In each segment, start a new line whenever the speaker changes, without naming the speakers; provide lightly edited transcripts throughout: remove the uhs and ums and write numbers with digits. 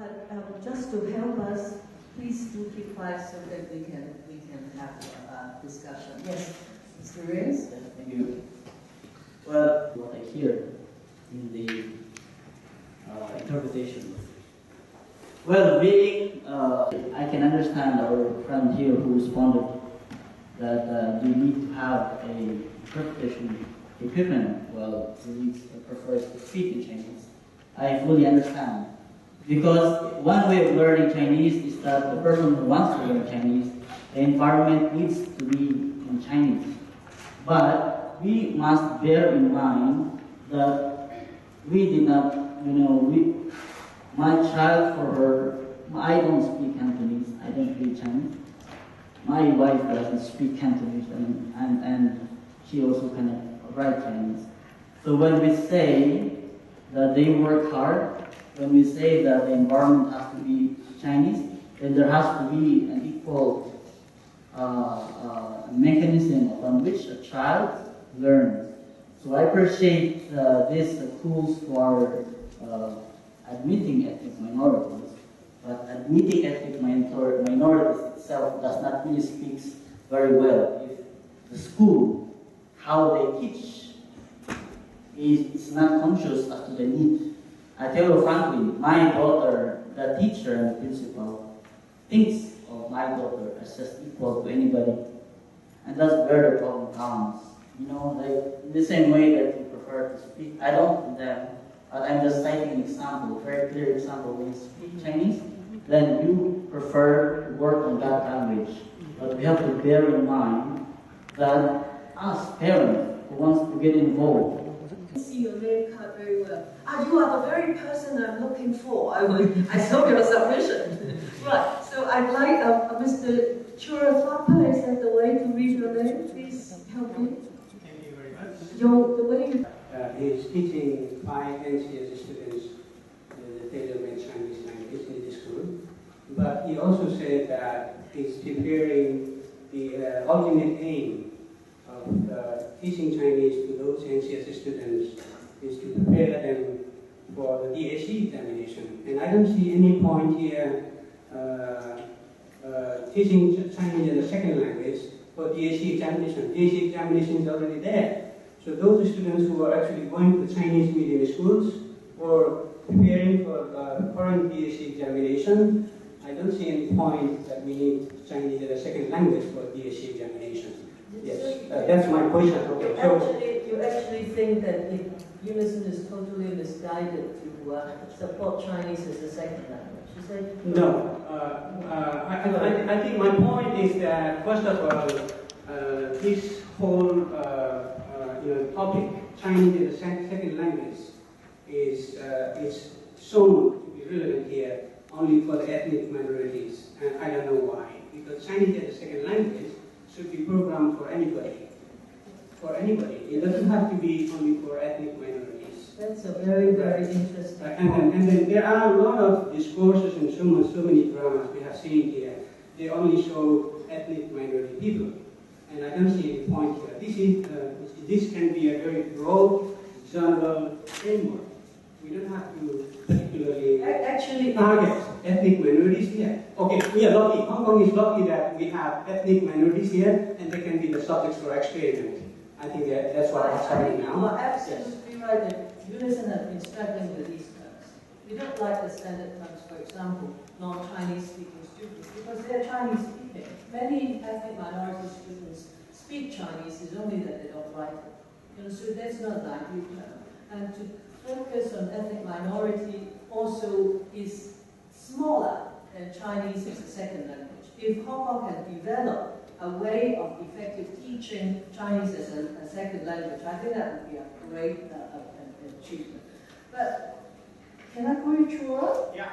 But just to help us, please do keep quiet so that we can have a discussion. Yes, Mr. Reyes?
Thank you. Well, what I hear in the interpretation. Well, I can understand our friend here who responded that you need to have a interpretation equipment. Well, he prefers to speak in Chinese. I fully understand. Because one way of learning Chinese is that the person who wants to learn Chinese, the environment needs to be in Chinese. But we must bear in mind that we did not, my child, for her, I don't speak Cantonese, I don't read Chinese. My wife doesn't speak Cantonese, and she also cannot write Chinese. So when we say that they work hard, when we say that the environment has to be Chinese, then there has to be an equal mechanism upon which a child learns. So I appreciate these tools for admitting ethnic minorities, but admitting ethnic minorities itself does not really speak very well if the school, how they teach, is not conscious as to the need. I tell you frankly, my daughter, the teacher and the principal, thinks of my daughter as just equal to anybody. And that's where the problem comes. Like in the same way that you prefer to speak, I don't condemn, but I'm just citing an example, a very clear example. When you speak Chinese, then you prefer to work on that language. But we have to bear in mind that us parents who wants to get involved.
I see your name card very well. You are the very person I'm looking for. I saw your submission. Right, so I'd like Mr. Chura, is that the way to read your name? Please help me.
Thank you very much.
The way
He's teaching 5 NCS students the tailor-made Chinese language in this school. But he also said that he's preparing the ultimate aim of teaching Chinese to those NCS students is to prepare them for the DAC examination. And I don't see any point here teaching Chinese as a second language for DAC examination. DAC examination is already there. So those students who are actually going to Chinese medium schools or preparing for the current DAC examination, I don't see any point that we need Chinese as a second language for DAC examination. Yes, that's my question. Okay.
You actually think that if Unison is totally misguided to support Chinese as a second language? You say
no. I think my point is that first of all, this whole topic, Chinese as a second language, is shown to be relevant here only for the ethnic minorities, and I don't know why. Because Chinese as a second language should be programmed for anybody. For anybody. It doesn't have to be only for ethnic minorities.
That's a very, very interesting
and then there are a lot of discourses and so many dramas we have seen here. They only show ethnic minority people. And I don't see any point here. This can be a very broad general framework. We don't have to particularly
actually
target ethnic minorities here. Okay, we are lucky. Hong Kong is lucky that we have ethnic minorities here, and they can be the subjects for experiment. I think that's what is happening now.
You are absolutely right that Unison has been struggling with these terms. We don't like the standard terms, for example, non-Chinese speaking students, because they're Chinese speaking. Many ethnic minority students speak Chinese, it's only that they don't write it. So that's not an ideal term. And to focus on ethnic minority also is smaller than Chinese as a second language. If Hong Kong can develop a way of effective teaching Chinese as a second language, I think that would be a great achievement. But can I call you Chura?
Yeah.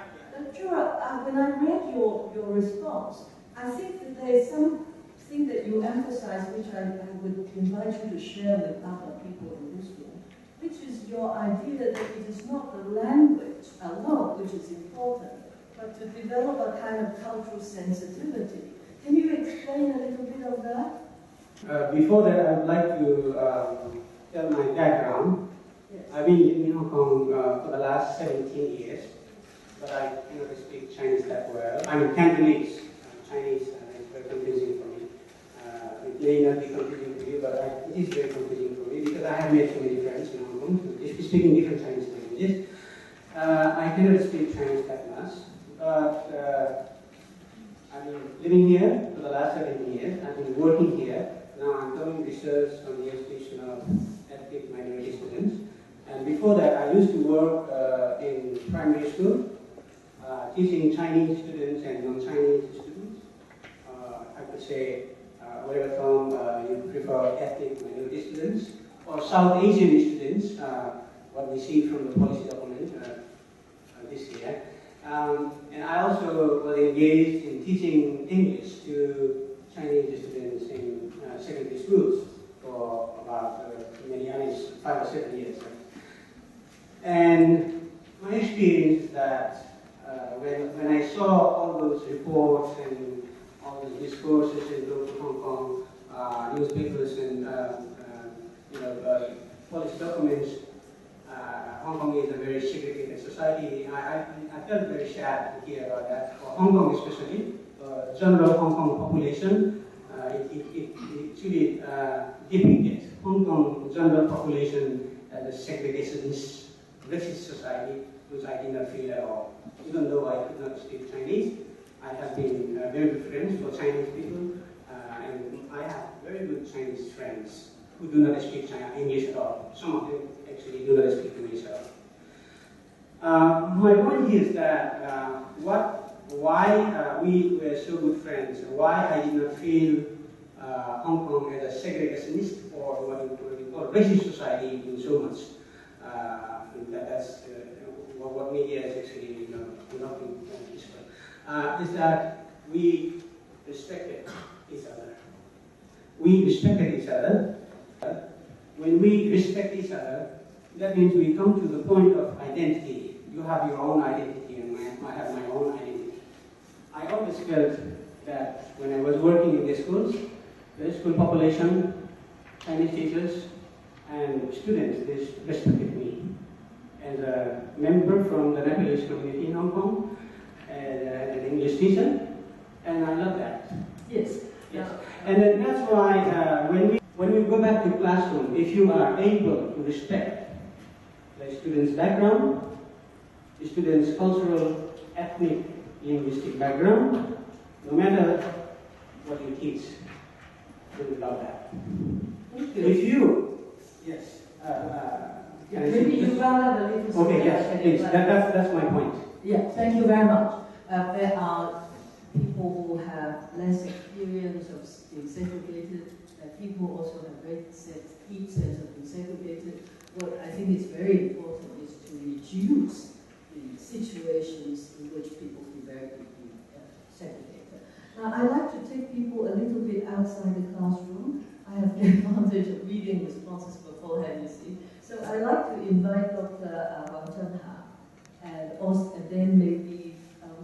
Chura, when I read your response, I think that there is something that you emphasize, which I would invite you to share with other people in this room, which is your idea that it is not the language alone which is important, but to develop a kind of cultural sensitivity. Can you explain a little bit of that?
Before that, I would like to tell my background. Yes. I've been living in Hong Kong for the last 17 years. but I cannot speak Chinese that well. I mean Cantonese. Chinese is very confusing for me. It may not be confusing for you, but it is very confusing for me because I have made so many friends in Hong Kong speaking different Chinese languages. I cannot speak Chinese that much, but I've been living here for the last 17 years. I've been working here. Now I'm doing research on the education of ethnic minority students. And before that, I used to work in primary school, teaching Chinese students and non-Chinese students. I could say, whatever term you prefer, ethnic minority students, or South Asian students, what we see from the policy document this year. And I also was engaged in teaching English to Chinese students in secondary schools for about many years, 5 or 7 years. And my experience is that when I saw all those reports and all those discourses in local Hong Kong, newspapers and policy documents, Hong Kong is a very segregated society. I felt very sad to hear about that. For Hong Kong especially, general Hong Kong population, it actually depicted Hong Kong general population as a segregationist, racist society, which I did not feel at all. Even though I could not speak Chinese, I have been very good friends for Chinese people, and I have very good Chinese friends who do not speak English at all. Some of them actually do not speak English at all. My point is that why we were so good friends, why I did not feel Hong Kong as a segregationist or what we call racist society in so much. That's what media is actually not being discussed. Is that we respected each other. We respected each other. When we respect each other, that means we come to the point of identity. You have your own identity and I have my own identity. I always felt that when I was working in the schools, the school population, Chinese teachers, and students, they respected me as a member from the Nepalese community in Hong Kong, and an English teacher, and I love that.
Yes.
Yes. And then that's why when we go back to classroom, if you are able to respect the student's background, the student's cultural, ethnic, linguistic background, no matter what you teach, you will love that.
Thank you.
If you, yes.
Maybe you round up a little.
Okay, yes, please. That's my point.
Yeah, thank you very much. There are people who have less experience of being segregated. People also have very deep sense of being segregated. What I think is very important is to reduce the situations in which people feel very deeply segregated. Now, I like to take people a little bit outside the classroom. I have the advantage of reading responses beforehand, you see. So I'd like to invite Dr. Roundtable and then maybe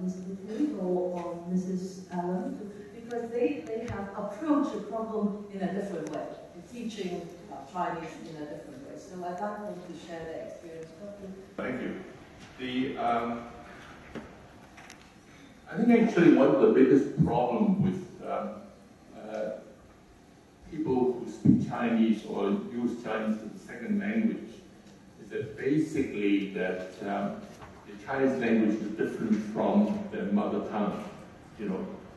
Mr. Lee or Mrs. Allen, because they have approached the problem in a different way, teaching Chinese in a different way. So I'd like them to share their experience.
Thank you. I think actually one of the biggest problems with people who speak Chinese or use Chinese as a second language is that basically that the Chinese language is different from their mother tongue.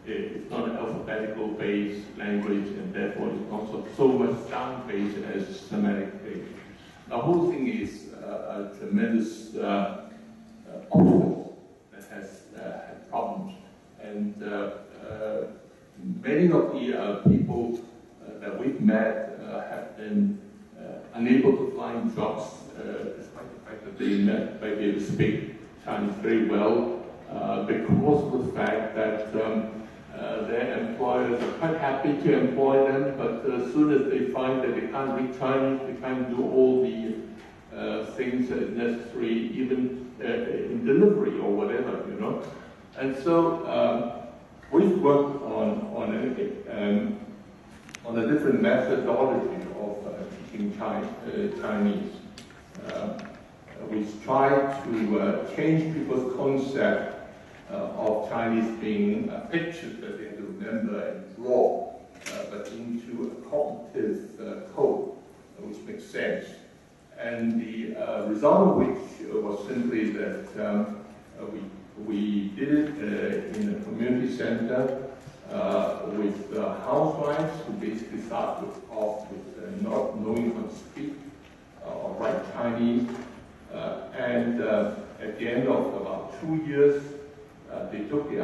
It's not an alphabetical based language, and therefore it's not so much sound based as Semitic based. The whole thing is a tremendous obstacle that has had problems, and many of the people that we've met have been unable to find jobs, despite the fact that they might be able to speak Chinese very well, because of the fact that their employers are quite happy to employ them, but as soon as they find that they can't read Chinese, they can't do all the things that is necessary, even in delivery or whatever, And so we've worked on a different methodology of teaching Chinese. which tried to change people's concept of Chinese being pictures that they have to remember and draw, but into a cognitive code, which makes sense. And the result of which was simply that we did it in a community center with housewives who basically start off with not knowing how to speak or write Chinese. And at the end of about 2 years, they took the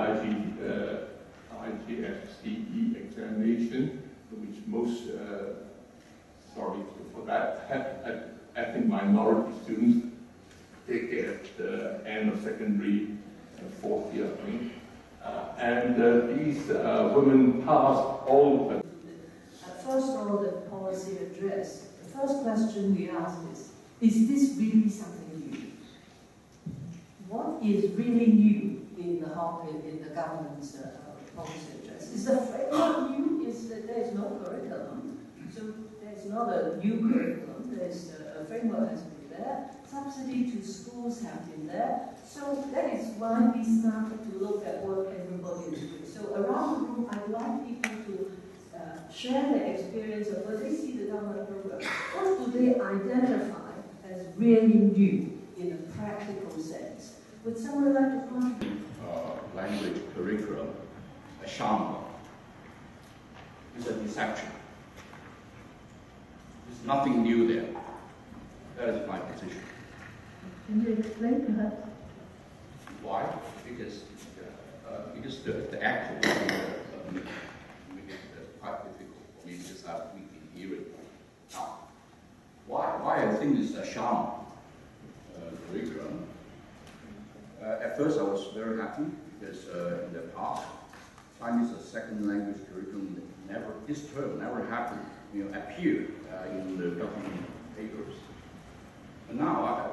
IGCSE examination, which most, sorry for that, ethnic minority students take it at the end of secondary, 4th year, I think. And these women passed all of them.
First of all, the policy address. The first question we ask is this really something new? What is really new in the government's policy address? Is the framework new? Is that there is no curriculum? So there's not a new curriculum. There's a framework has been there. Subsidy to schools have been there. So that is why we started to look at what everybody is doing. So around the room, I'd like people to share their experience of when they see the government program. What do they identify as really new in a practical sense? Would someone like to contribute?
Language curriculum, a sham, is a deception. There's nothing new there. That is my position.
Can you explain that?
Why? Because the actual make it quite difficult for me because we can hear it. Now, why I think it's a sham curriculum? At first I was very happy because in the past, Chinese as a second language curriculum this term never happened, appeared in the government papers. And now,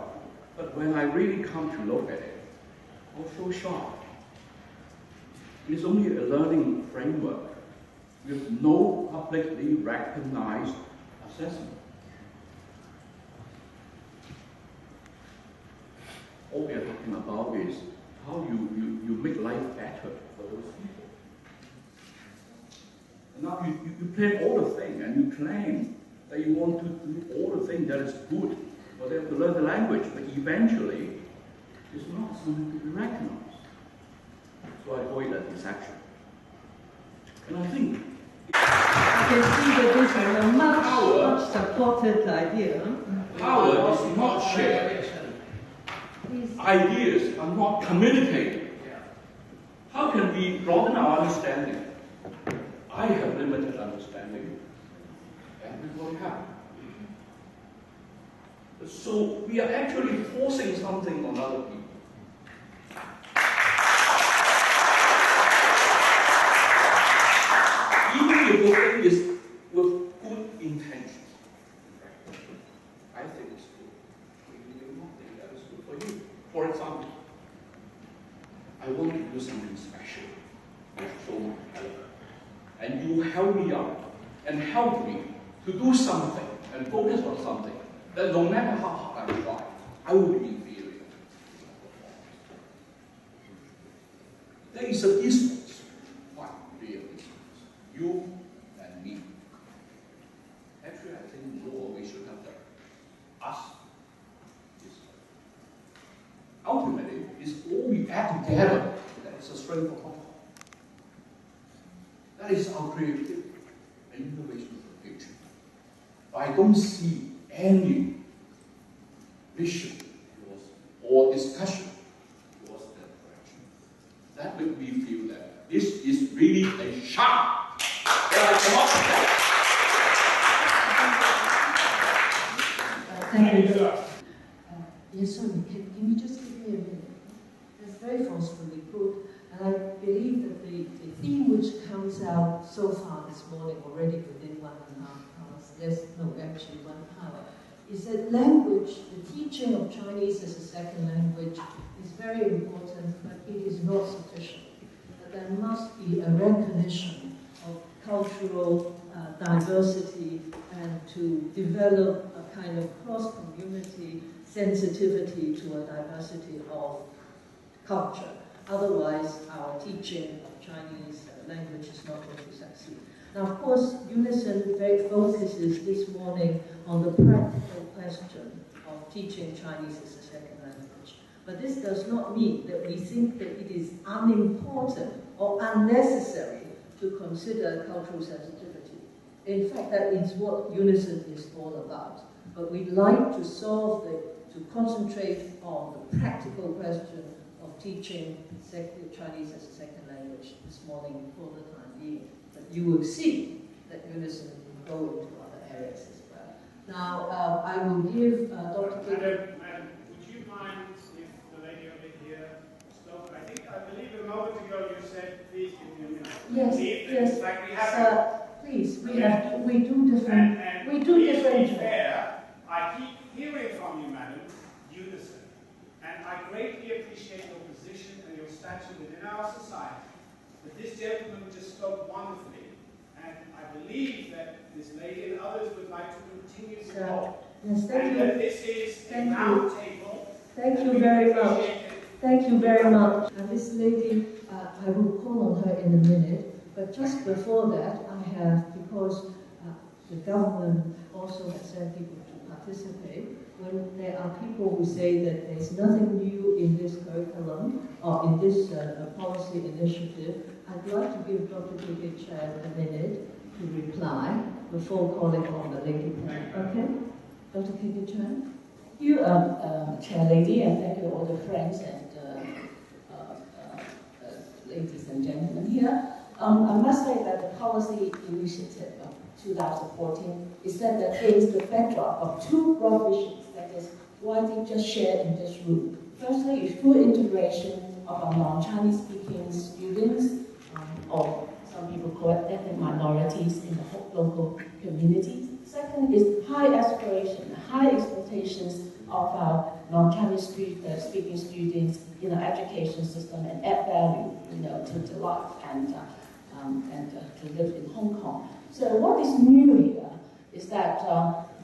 but when I really come to look at it, I was so shocked. It's only a learning framework with no publicly recognized assessment. All we are talking about is how you make life better for those people. And now you plan all the things and you claim that you want to do all the things that is good for them to learn the language, but eventually it's not something to be recognized. So I call it a deception. And I think
I can see that this is a much supported idea.
power is not shared. Ideas are not communicated. How can we broaden our understanding? I have limited understanding. Everybody has. So we are actually forcing something on other people. Even if the thing is with good intentions. I think it's good. Maybe you don't think that is good for you. For example, I want to do something special. I show my talent. And you help me out and help me to do something and focus on something that no matter how hard I try, I will be inferior. There is a distance, quite real distance, you and me. Actually, I think more we should have done. Us. Ultimately, it's all we add together that is a strength of Hong Kong. That is our creativity and innovation of the future. I don't see any vision or discussion towards that direction. That makes me feel that this is really a sham that I cannot
Thank you. Yes, sorry, can you just give me a minute? That's very forcefully put, and I believe that the theme which comes out so far this morning, already within 1.5 hours, actually 1 hour, is that language, the teaching of Chinese as a second language is very important, but it is not sufficient. That there must be a recognition of cultural diversity and to develop kind of cross-community sensitivity to a diversity of culture. Otherwise, our teaching of Chinese language is not going to succeed. Now, of course, Unison focuses this morning on the practical question of teaching Chinese as a second language. But this does not mean that we think that it is unimportant or unnecessary to consider cultural sensitivity. In fact, that is what Unison is all about. But we'd like to concentrate on the practical question of teaching Chinese as a second language this morning for the time being. But you will see that Unison will go into other areas as well. Now, I will give Dr.
Madam, would you mind if the lady over here stopped? I believe a moment ago you said, please give me a minute.
Yes.
Like we have
Sir, please, we do different.
And
we do different.
To be fair, I keep hearing from you, madam, Unison, and I greatly appreciate your position and your stature within our society. But this gentleman just spoke wonderfully, and I believe that this lady and others would like to continue to talk.
Yes, thank you.
That this is a round table.
Thank you very much. Thank you very much. And this lady, I will call on her in a minute, but just before that, I have, because the government also has sent people to participate, when there are people who say that there's nothing new in this curriculum or in this policy initiative, I'd like to give Dr. Kiki Chan a minute to reply before calling on the lady. Okay? Dr. Kiki Chan?
Thank you, Chair Lady, and thank you all the friends and ladies and gentlemen here. I must say that the policy initiative of 2014 is set against the backdrop of two broad visions that is widely just shared in this room. Firstly, is full integration of our non-Chinese speaking students, or some people call it ethnic minorities in the local communities. Second is high aspiration, high expectations of our non-Chinese speaking students in our education system and add value, to life and to live in Hong Kong. So what is new here is that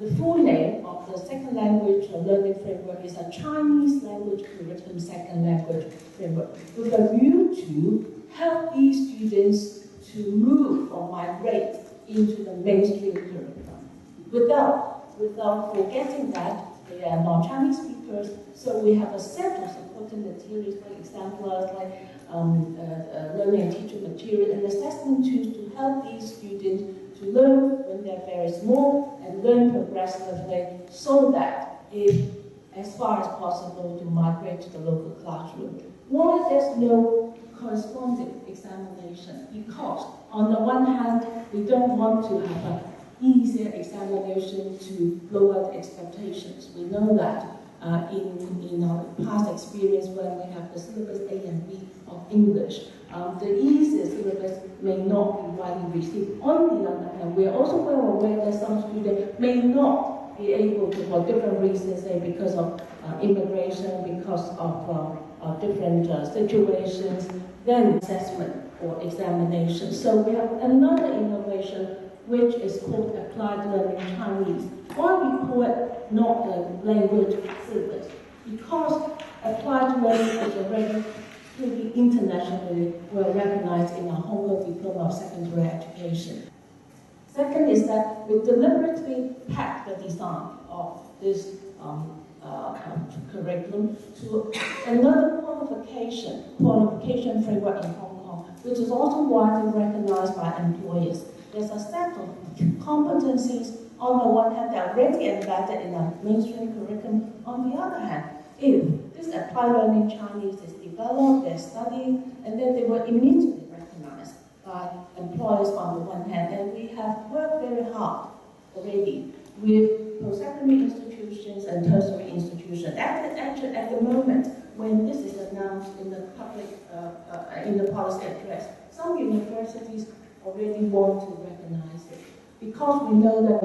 the full name of the second language learning framework is a Chinese language curriculum second language framework, with a view to help these students to move or migrate into the mainstream curriculum without forgetting that they are non-Chinese speakers. So we have a set of supporting materials, like examples, like learning and teaching material and assessment tools to help these students to learn when they're very small and learn progressively, so that if, as far as possible, to migrate to the local classroom. Why there's no corresponding examination? Because on the one hand, we don't want to have an easier examination to lower the expectations. We know that in our past experience, when we have the syllabus A and B of English, the easiest syllabus may not be widely received. On the other hand, we are also well aware that some students may not be able to, for different reasons, say because of immigration, because of different situations, then assessment or examination. So we have another innovation which is called Applied Learning Chinese. Why we call it not the language syllabus? Because Applied Learning is already pretty internationally well recognized in our Hong Kong Diploma of Secondary Education. Second is that we deliberately packed the design of this curriculum to another qualification framework in Hong Kong, which is also widely recognized by employers. There's a set of competencies on the one hand that are already embedded in our mainstream curriculum. On the other hand, if this applied learning Chinese is developed, they're studied, and then they were immediately recognized by employers on the one hand. And we have worked very hard already with post-secondary institutions and tertiary institutions. Actually, at the moment, when this is announced in the public, in the policy address, some universities already want to recognize it, because we know that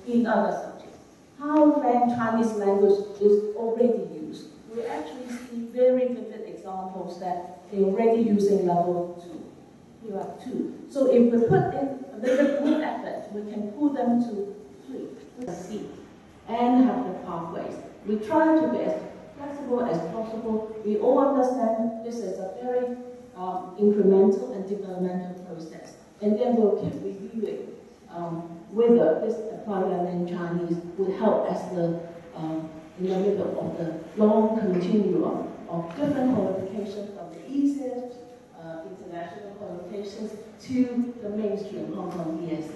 in other subjects, how Chinese language is already used. We actually see very vivid examples that they're already using level 2. You have 2. So if we put in a little bit more effort, we can pull them to 3. C. and have the pathways. We try to be as flexible as possible. We all understand this is a very incremental and developmental process. And then we'll keep reviewing whether this applied learning Chinese would help as the in the middle of the long continuum of different qualifications from the easiest international qualifications to the mainstream Hong Kong BSc.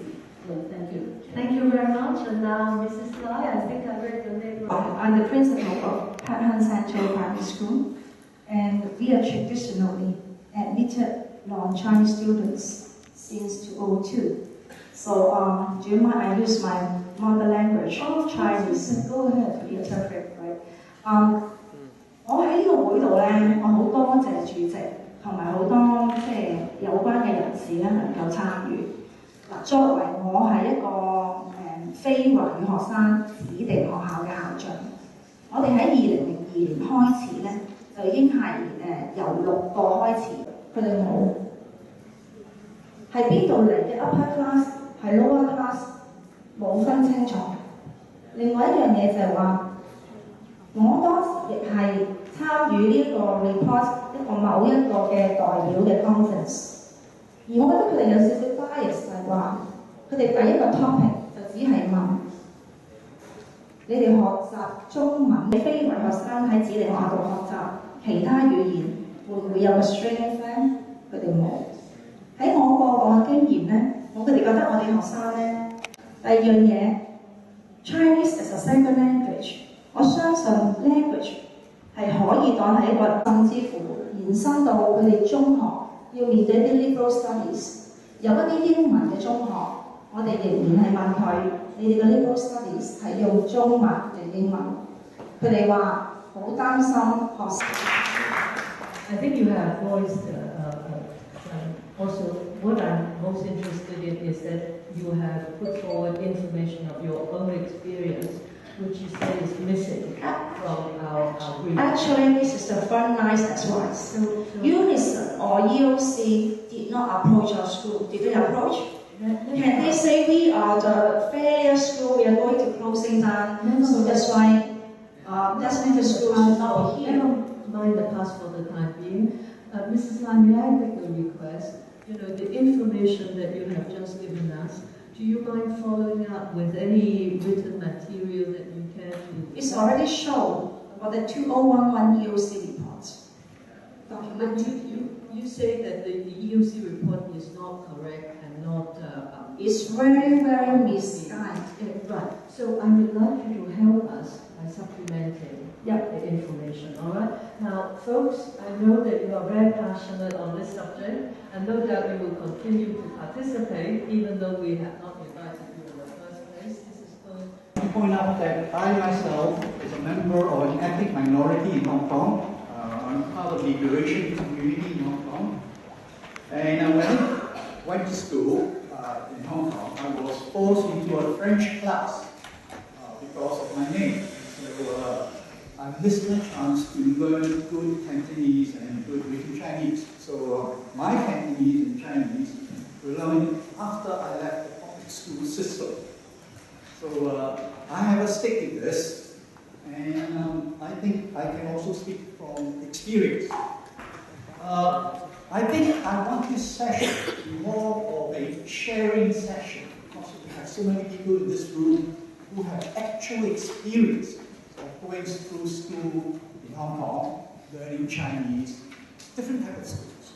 So thank you.
Thank you very much. And now, Mrs. Lai, I think I read your name right.
I'm the principal of Pedagogy Central Primary School, and we are traditionally admitted non-Chinese students since 2002. So, do you mind I use my mother language, Chinese,
go ahead
to interpret, right? 我喺呢個會度咧，我好多謝主席同埋好多即係有關嘅人士咧能夠參與。嗱，作為我係一個非華語學生指定學校嘅校長，我哋喺2002年開始咧就已經係由6個開始，佢哋冇係邊度嚟嘅 upper class 係 lower class 冇分清楚。另外一樣嘢就係話，我當時亦係參與呢一個 report 一個某一個嘅代表嘅 conference。而我覺得佢哋有少少 bias 就係話，佢哋第一個 topic 就只係問你哋學習中文，你非華學生喺指定學校度學習其他語言，會唔會有個 strength 咧？佢哋冇。喺我過往嘅經驗咧，佢哋覺得我哋學生咧，第二樣嘢 Chinese as a second language， 我相信 language 係可以當係一個，甚至乎延伸到佢哋中學。要面對啲 liberal studies， 有一啲英文嘅中學，我哋仍然係問佢：你哋嘅 liberal studies 係用中文定英文？佢哋話好擔心學生。
I think you have voiced also what I'm most interested in is that you have put forward information of your own experience, which you say is missing from our brief.
Actually, this is the front line as well. Unison or EOC did not approach our school. Did they approach? Can they say we are the failure school, we are going to closing down? So that's why the school should not be here.
Never mind the past for the time being. Mrs. Lam, may I make a request? You know, the information that you have just given us, do you mind following up with any written material that you can?
It's already shown about the 2011 EOC reports.
You say that the EOC report is not correct and not...
it's very, very misguided.
Right. So I would like you to help us by supplementing the information, all right? Now, folks, I know that you are very passionate on this subject, and no doubt you will continue to participate, even though we have not invited you in the first place. This is going
to point out that I myself is a member of an ethnic minority in Hong Kong. I'm part of the Eurasian community in Hong Kong. And when I went to school in Hong Kong, I was forced into a French class because of my name. So I missed my chance to learn good Cantonese and good written Chinese. So my Cantonese and Chinese were learned after I left the public school system. So I have a stake in this, and I think I can also speak from experience. I think I want this session to be more of a sharing session because we have so many people in this room who have actual experience of going through school in Hong Kong, learning Chinese, different types of schools.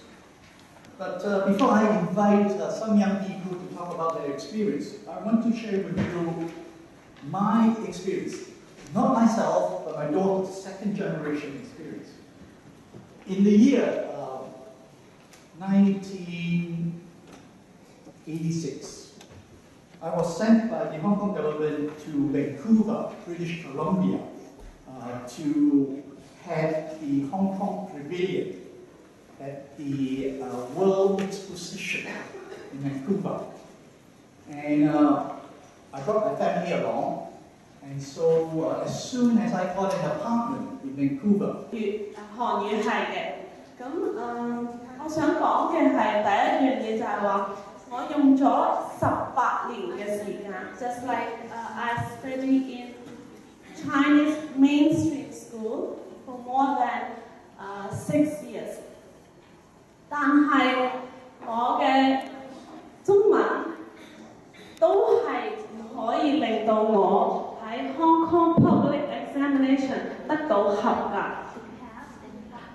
But before I invite some young people to talk about their experience, I want to share with you my experience. Not myself, but my daughter's second generation experience. In the year 1986, I was sent by the Hong Kong government to Vancouver, British Columbia, to head the Hong Kong Pavilion at the World Exposition in Vancouver. And I brought my family along. And so as soon as I got an apartment in Vancouver,
韓語系嘅，咁我想講嘅係第一樣嘢就係話，我用咗18年嘅時間 ，just like I studied in Chinese mainstream school for more than 6 years. 但係我嘅中文都係唔可以令到我喺 Hong Kong Public Examination 得到合格，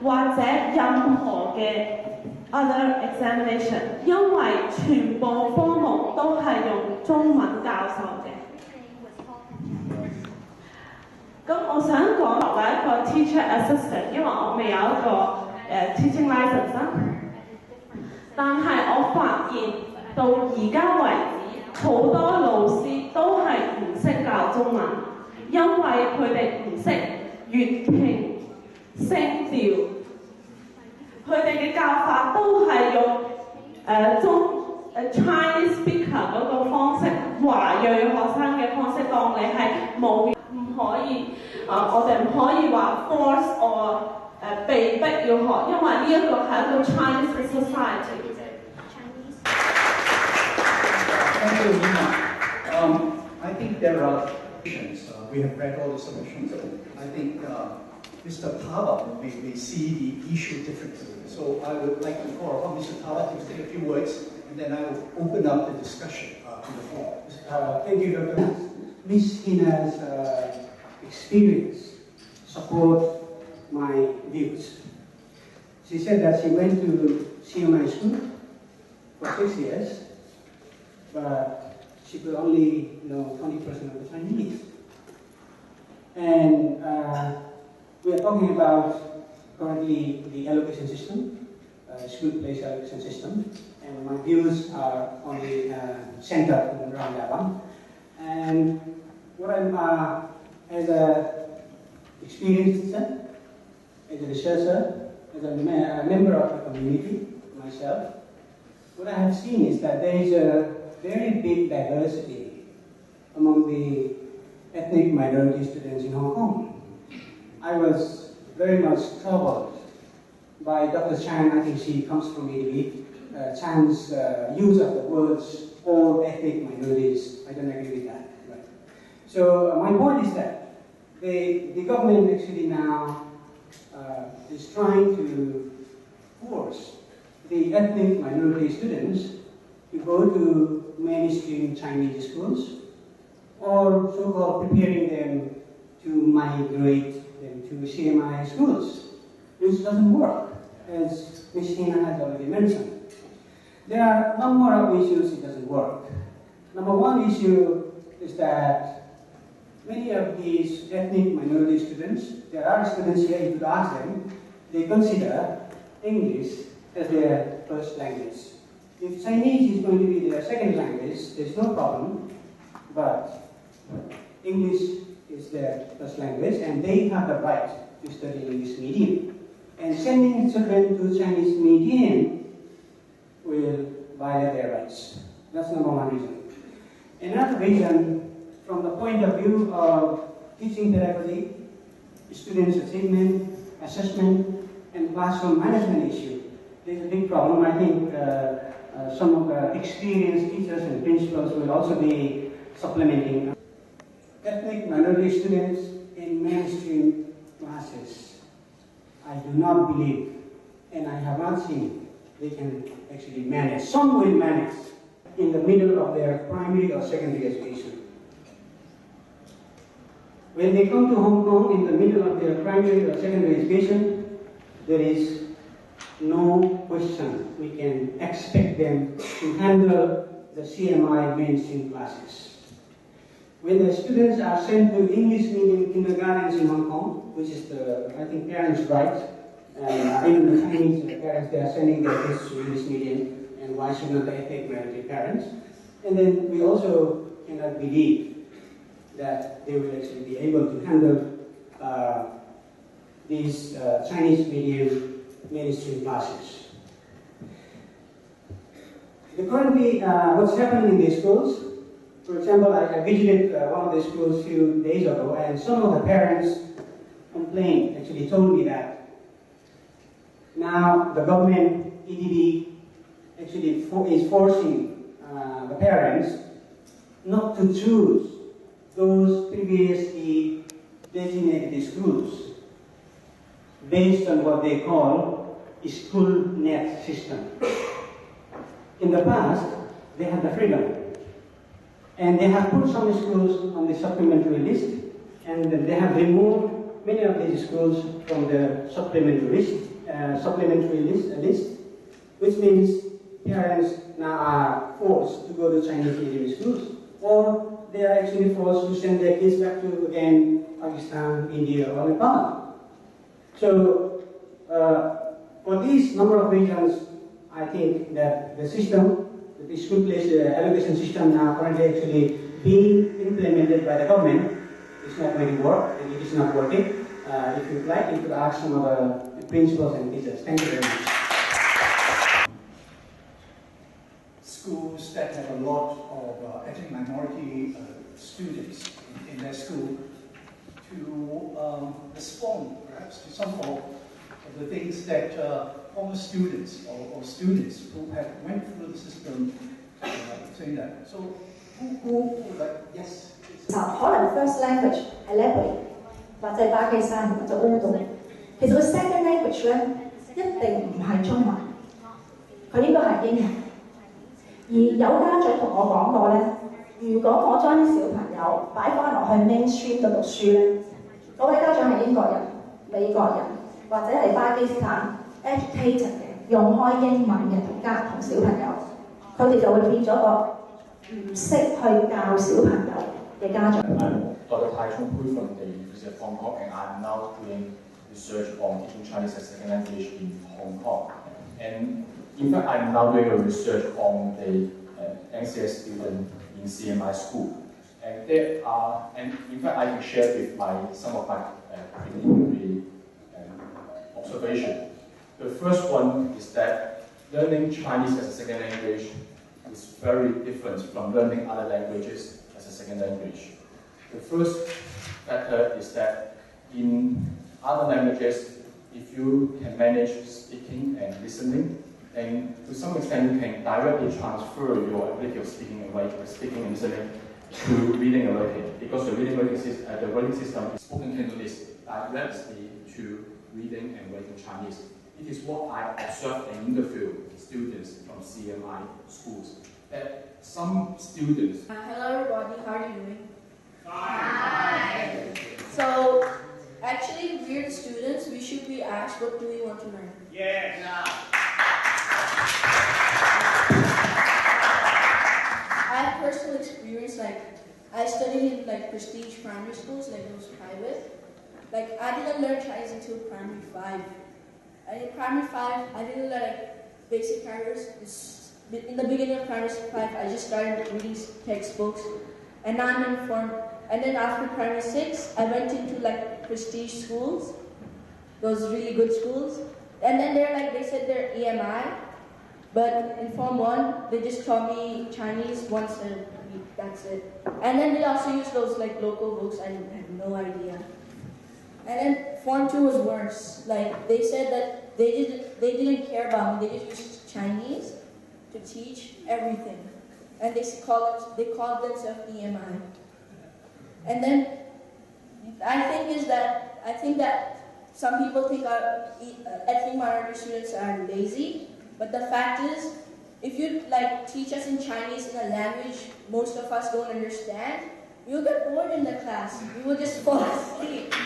或者任何嘅 other examination， 因為全部科目都係用中文教授嘅。咁我想講作為一個 teacher assistant， 因為我未有一個teaching license 啦。但係我發現到而家為止，好多老師都係唔識教中文，因為佢哋唔識粵拼聲調，佢哋嘅教法都係用Chinese speaker 嗰個方式，華裔學生嘅方式，當你係冇唔可以我哋唔可以話 force or 被逼要學，因為呢一個係一個 Chinese society。Thank
you, Nina. I think there are solutions. We have read all the solutions. I think Mr. Tawa may see the issue differently. So I would like to call upon Mr. Tawa to say a few words, and then I will open up the discussion to the floor.
Thank you, Dr. Ms. Hina's experience support my views. She said that she went to CMI school for 6 years, but she could only know 20% of the Chinese. And we are talking about currently the allocation system, school-based allocation system, and my views are only centered around that one. And what I'm, as an experienced teacher, as a researcher, as a member of the community myself, what I have seen is that there is a very big diversity among the ethnic minority students in Hong Kong. I was very much troubled by Dr. Chan. I think she comes from ADB. Chan's use of the words all ethnic minorities. I don't agree with that. Right. So my point is that the government actually now is trying to force the ethnic minority students to go to mainstream Chinese schools, or so-called preparing them to migrate them to CMI schools, which doesn't work, as Ms. Hina has already mentioned. There are a number of issues it doesn't work. Number one issue is that many of these ethnic minority students, there are students here, if you ask them, they consider English as their first language. If Chinese is going to be their second language, there's no problem, but English is their first language, and they have the right to study English medium. And sending children to Chinese medium will violate their rights. That's number one reason. Another reason, from the point of view of teaching pedagogy, students' achievement, assessment, and classroom management issue, there's a big problem. I think some of the experienced teachers and principals will also be supplementing. Ethnic minority students in mainstream classes, I do not believe, and I have not seen, they can actually manage. Some will manage in the middle of their primary or secondary education. When they come to Hong Kong in the middle of their primary or secondary education, there is no question we can expect them to handle the CMI mainstream classes. When the students are sent to English medium kindergartens in Hong Kong, which is the, I think, parents' right, and even the Chinese parents, they are sending their kids to English medium, and why should not the ethnic minority parents? And then we also cannot believe that they will actually be able to handle these Chinese medium mainstream classes. Currently, what's happening in these schools, for example, I visited one of the schools a few days ago, and some of the parents complained, actually told me that now the government, EDB, actually is forcing the parents not to choose those previously designate the schools based on what they call a school net system. In the past, they had the freedom, and they have put some schools on the supplementary list, and they have removed many of these schools from the supplementary list, which means parents now are forced to go to Chinese medium schools, or they are actually forced to send their kids back to, again, Pakistan, India, or Nepal. So, for these number of reasons, I think that the system, the school-based allocation system now currently actually being implemented by the government is not going to work, and it is not working. If you'd like, you could ask some of the principals and teachers. Thank you very much.
Schools that have a lot of ethnic minority students in their school to respond perhaps to some of the things that former students or students who have went through the system saying that. So who like, yes?
可能 first language 係 Nepali 或者巴基斯坦或者烏冬，其實個 second language 咧一定唔係中文，佢應該係英文。而有家長同我講過咧，如果我將啲小朋友擺翻落去 mainstream 度讀書咧，嗰位家長係英國人、美國人或者係巴基斯坦 educated 嘅，用開英文嘅同小朋友，佢哋就會變咗個唔識去教小朋友嘅家長。
Dr. Tai Chung Pui from the University of Hong Kong, and I'm now doing research on teaching Chinese as a second language in Hong Kong. And in fact, I'm now doing a research on the NCS student in CMI school. And in fact, I can share with some of my preliminary observation. The first one is that learning Chinese as a second language is very different from learning other languages as a second language. The first factor is that in other languages, if you can manage speaking and listening, then to some extent you can directly transfer your ability of speaking and listening to reading and writing, because the writing system is spoken Cantonese directly to reading and writing Chinese. It is what I observed and interviewed students from CMI schools. That some students.
Hello everybody, how are you doing? Fine. So, actually, we're the students. We should be asked, what do we want to learn?
Yes.
I have personal experience. Like, I studied in prestige primary schools, like those private. Like, I didn't learn Chinese until primary 5. And in primary 5, I didn't learn basic characters. In the beginning of primary 5, I just started reading textbooks, and now I'm informed. And then after primary 6, I went into prestige schools, those really good schools. And then they said they're EMI, but in Form 1, they just taught me Chinese once a week, that's it. And then they also use those local books, I had no idea. And then Form 2 was worse. They said that they didn't care about me, they just used Chinese to teach everything. And they called themselves EMI. And then I think that some people think our ethnic minority students are lazy, but the fact is, if you teach us in Chinese in a language most of us don't understand, we will get bored in the class. We will just fall asleep. So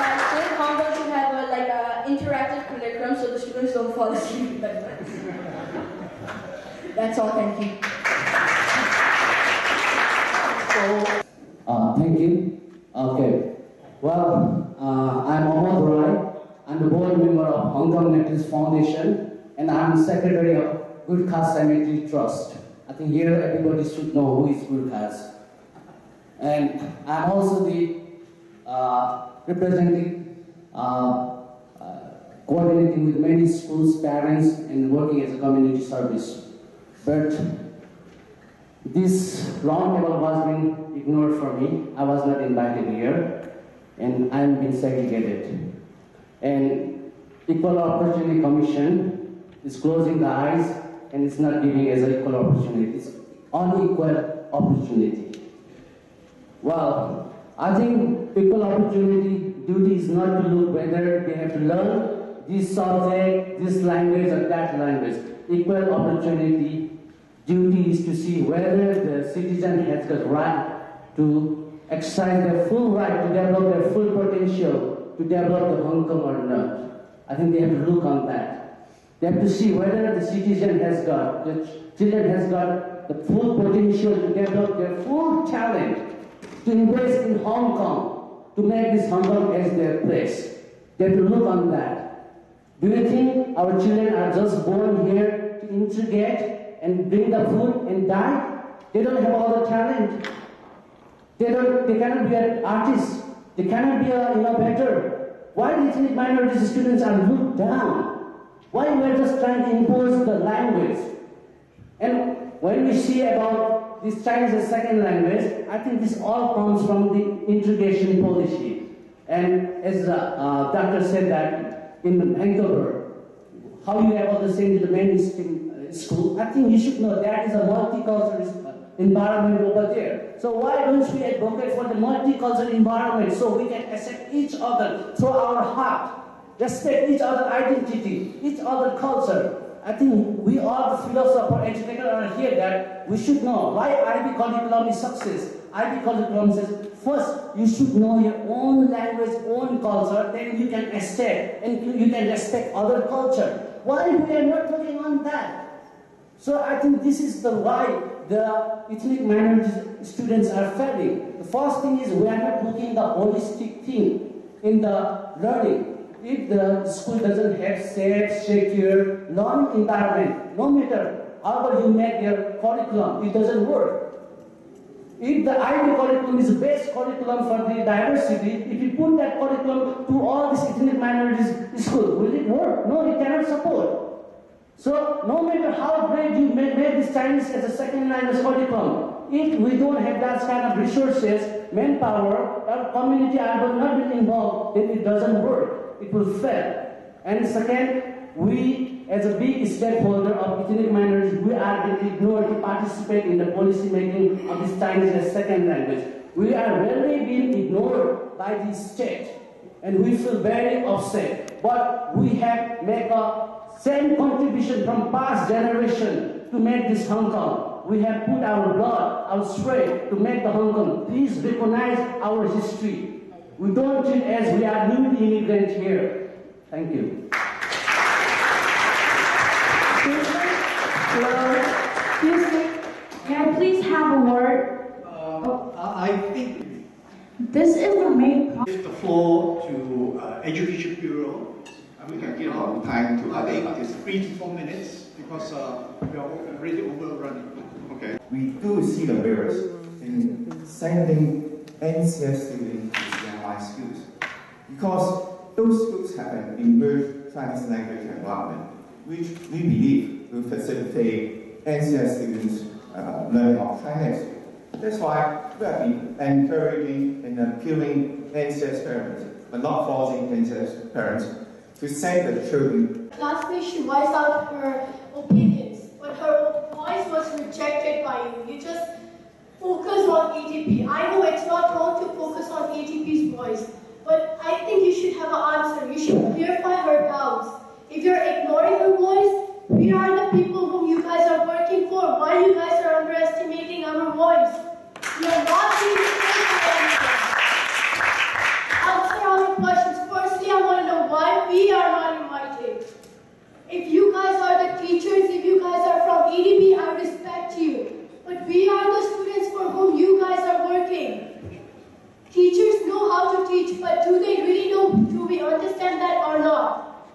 I think Hong Kong should have a interactive curriculum so the students don't fall asleep. That's all. Thank you.
Thank you. Okay. Well, I'm Ahmad Rai. I'm the board member of Hong Kong Natives Foundation, and I'm secretary of Good Cause Cemetery Trust. I think here everybody should know who is Good Cause. And I'm also the representing, coordinating with many schools, parents, and working as a community service. But this roundtable was being ignored for me. I was not invited here, and I'm being segregated. And Equal Opportunity Commission is closing the eyes, and it's not giving us an equal opportunity. It's unequal
opportunity. Well, I think equal opportunity duty is not to look whether they have to learn this subject, this language or that language. Equal opportunity duty is to see whether the citizen has got right to exercise their full right to develop their full potential to develop the Hong Kong or not. I think they have to look on that. They have to see whether the citizen has got, the children has got the full potential to develop their full talent to invest in Hong Kong, to make this Hong Kong as their place. They have to look on that. Do you think our children are just born here to integrate and bring the food and die? They don't have all the talent. They cannot be an artist. They cannot be an innovator. Why do ethnic minority students are looked down? Why we are just trying to impose the language? And when we see about this Chinese as second language, I think this all comes from the integration policy. And as doctor said that in Vancouver, how you are able to send to the mainstream school, I think you should know that is a multicultural environment over there. So why don't we advocate for the multicultural environment so we can accept each other through our heart, respect each other's identity, each other's culture. I think we all, the philosophers, educators are here that we should know why IB curriculum is success. IB curriculum says, first, you should know your own language, own culture, then you can accept and you can respect other culture. Why we are not looking on that? So I think this is the why the ethnic minority students are failing. The first thing is we are not looking the holistic thing in the learning. If the school doesn't have safe, secure learning environment, no matter however you make their curriculum, it doesn't work. If the IB curriculum is the best curriculum for the diversity, if you put that curriculum to all these ethnic minorities schools, will it work? No, it cannot support. So no matter how great you make this Chinese as a second language curriculum, if we don't have that kind of resources, manpower, our community are not really involved, then it doesn't work. It will fail. And second, we as a big stakeholder of ethnic minorities, we are being ignored to participate in the policy making of this Chinese as second language. We are really being ignored by the state, and we feel very upset. But we have made a same contribution from past generation to make this Hong Kong. We have put our blood, our sweat to make the Hong Kong. Please recognize our history. We don't treat as we are new immigrants here. Thank you.
Hello. Excuse me. Can I please have a word?
I think
this is the main point.
Give the floor to Education Bureau. We can give our time to. I think it's 3 to 4 minutes because we are already overrunning. Okay.
We do see the mirrors in sending NCS students to CNY schools because those schools have an immersed Chinese language environment, which we believe will facilitate NCS students' learning of Chinese. That's why we have been encouraging and appealing NCS parents, but not forcing NCS parents to send their children.
Classmate, she voiced out her opinions, but her voice was rejected by you. You just focus on ATP. I know it's not wrong to focus on ATP's voice, but I think you should have an answer. You should clarify her doubts. If you're ignoring her voice, we are the people whom you guys are working for. Why you guys are underestimating our voice? We are not being answer our questions. Firstly, I want to know why we are not invited. If you guys are the teachers, if you guys are from EDP, I respect you. But we are the students for whom you guys are working. Teachers know how to teach, but do they really know, do we understand that or not?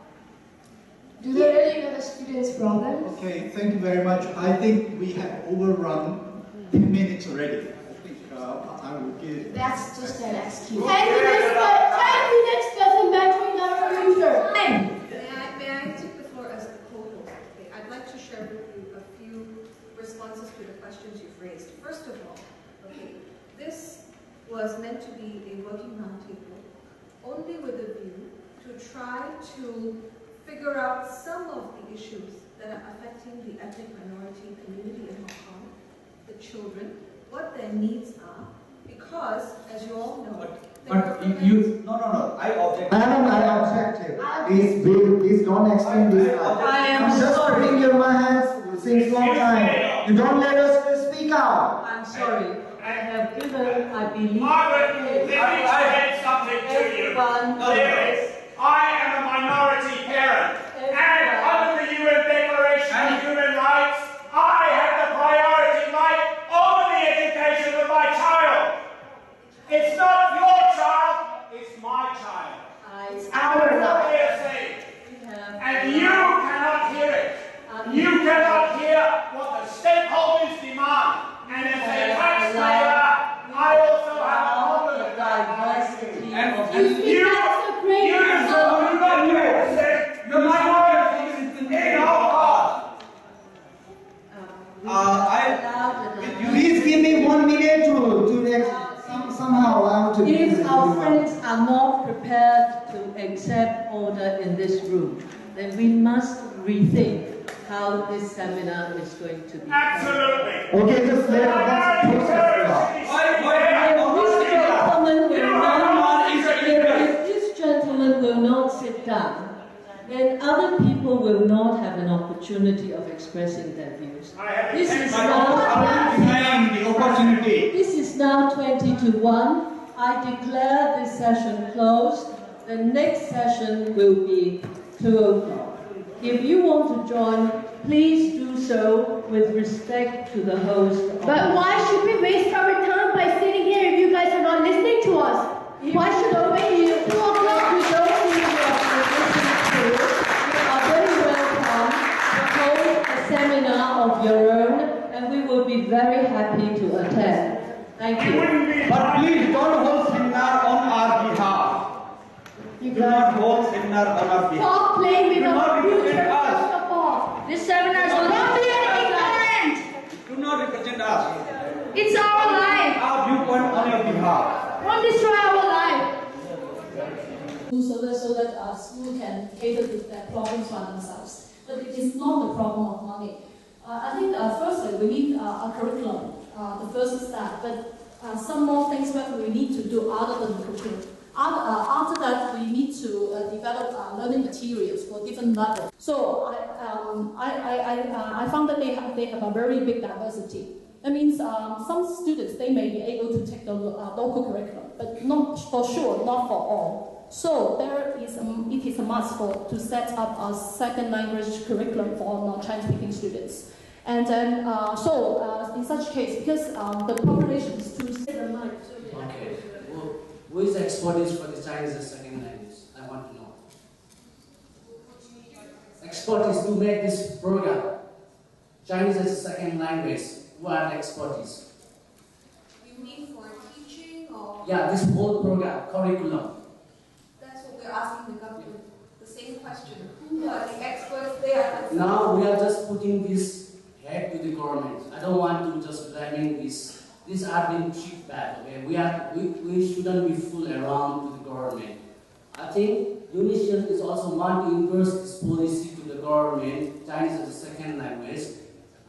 Do they really know the students' problems?
Okay, thank you very much. I think we have overrun 10 minutes already. I think I will give...
That's just an excuse. 10 minutes doesn't matter in our future.
May I take the floor as the co-host? Okay, I'd like to share with you a few responses to the questions you've raised. First of all, okay, this was meant to be a working roundtable, only with a view to try to figure out some of the issues that are affecting the ethnic minority community in Hong Kong, the children. what their needs are, because, as you all know,
But no, I object.
Madam, I object. Please don't extend this.
I am
I'm just
sorry.
putting your hands since long time. You don't let us speak out.
I'm sorry. I have given, I believe.
Margaret, let me explain something to you. Ladies, I am a minority parent, and under the UN Declaration of Human Rights, I have the priority right over the education of my child. It's not your child, it's my child.
It's
our child. And you cannot hear it. You cannot hear what the stakeholders demand. And as a taxpayer, I also have a problem with diversity. And you represent the minorities in Hong Kong.
You please give me 1 minute to somehow I want to.
If our friends are not prepared to accept order in this room, then we must rethink how this seminar is going to be.
Absolutely.
Okay, just let us
This gentleman will not sit down, then other people will not have an opportunity of expressing their views. This is now 20 to 1. I declare this session closed. The next session will be 2 o'clock. If you want to join, please do so with respect to the host.
But why should we waste our time by sitting here if you guys are not listening to us? Why should we wait 2 o'clock?
You don't need to listen to it. You are very welcome to hold a seminar of your own, and we will be very happy to attend. Thank you.
But please don't hold seminar on our behalf. Do not hold seminar on our behalf.
Stop playing with our future,
represent us.
first of all.
This seminar is
Don't be ignorant.
Do not represent us.
It's our life.
Our viewpoint on your behalf.
Don't destroy our life.
So that school can cater to their problems by themselves. But it is not the problem of money. I think firstly we need a curriculum, the first step, but some more things that we need to do other than curriculum. After that, we need to develop learning materials for different levels. So I found that they have a very big diversity. That means some students, they may be able to take the local curriculum, but not for sure, not for all. So it is a must to set up a second language curriculum for non-Chinese speaking students. And then, in such case, because the population is too small.
Okay. Who is the expertise for the Chinese as second language? I want to know. Expertise to make this program Chinese as a second language. Who are the expertise?
You mean for teaching or?
Yeah, this whole program, curriculum.
That's what we're asking the government. The same question. Who are the experts there?
Now we are just putting this head to the government. I don't want to just blaming this. These are being treated bad. Okay? We shouldn't be fooled around to the government. I think UNICEF is also want to enforce this policy to the government, Chinese as a second language.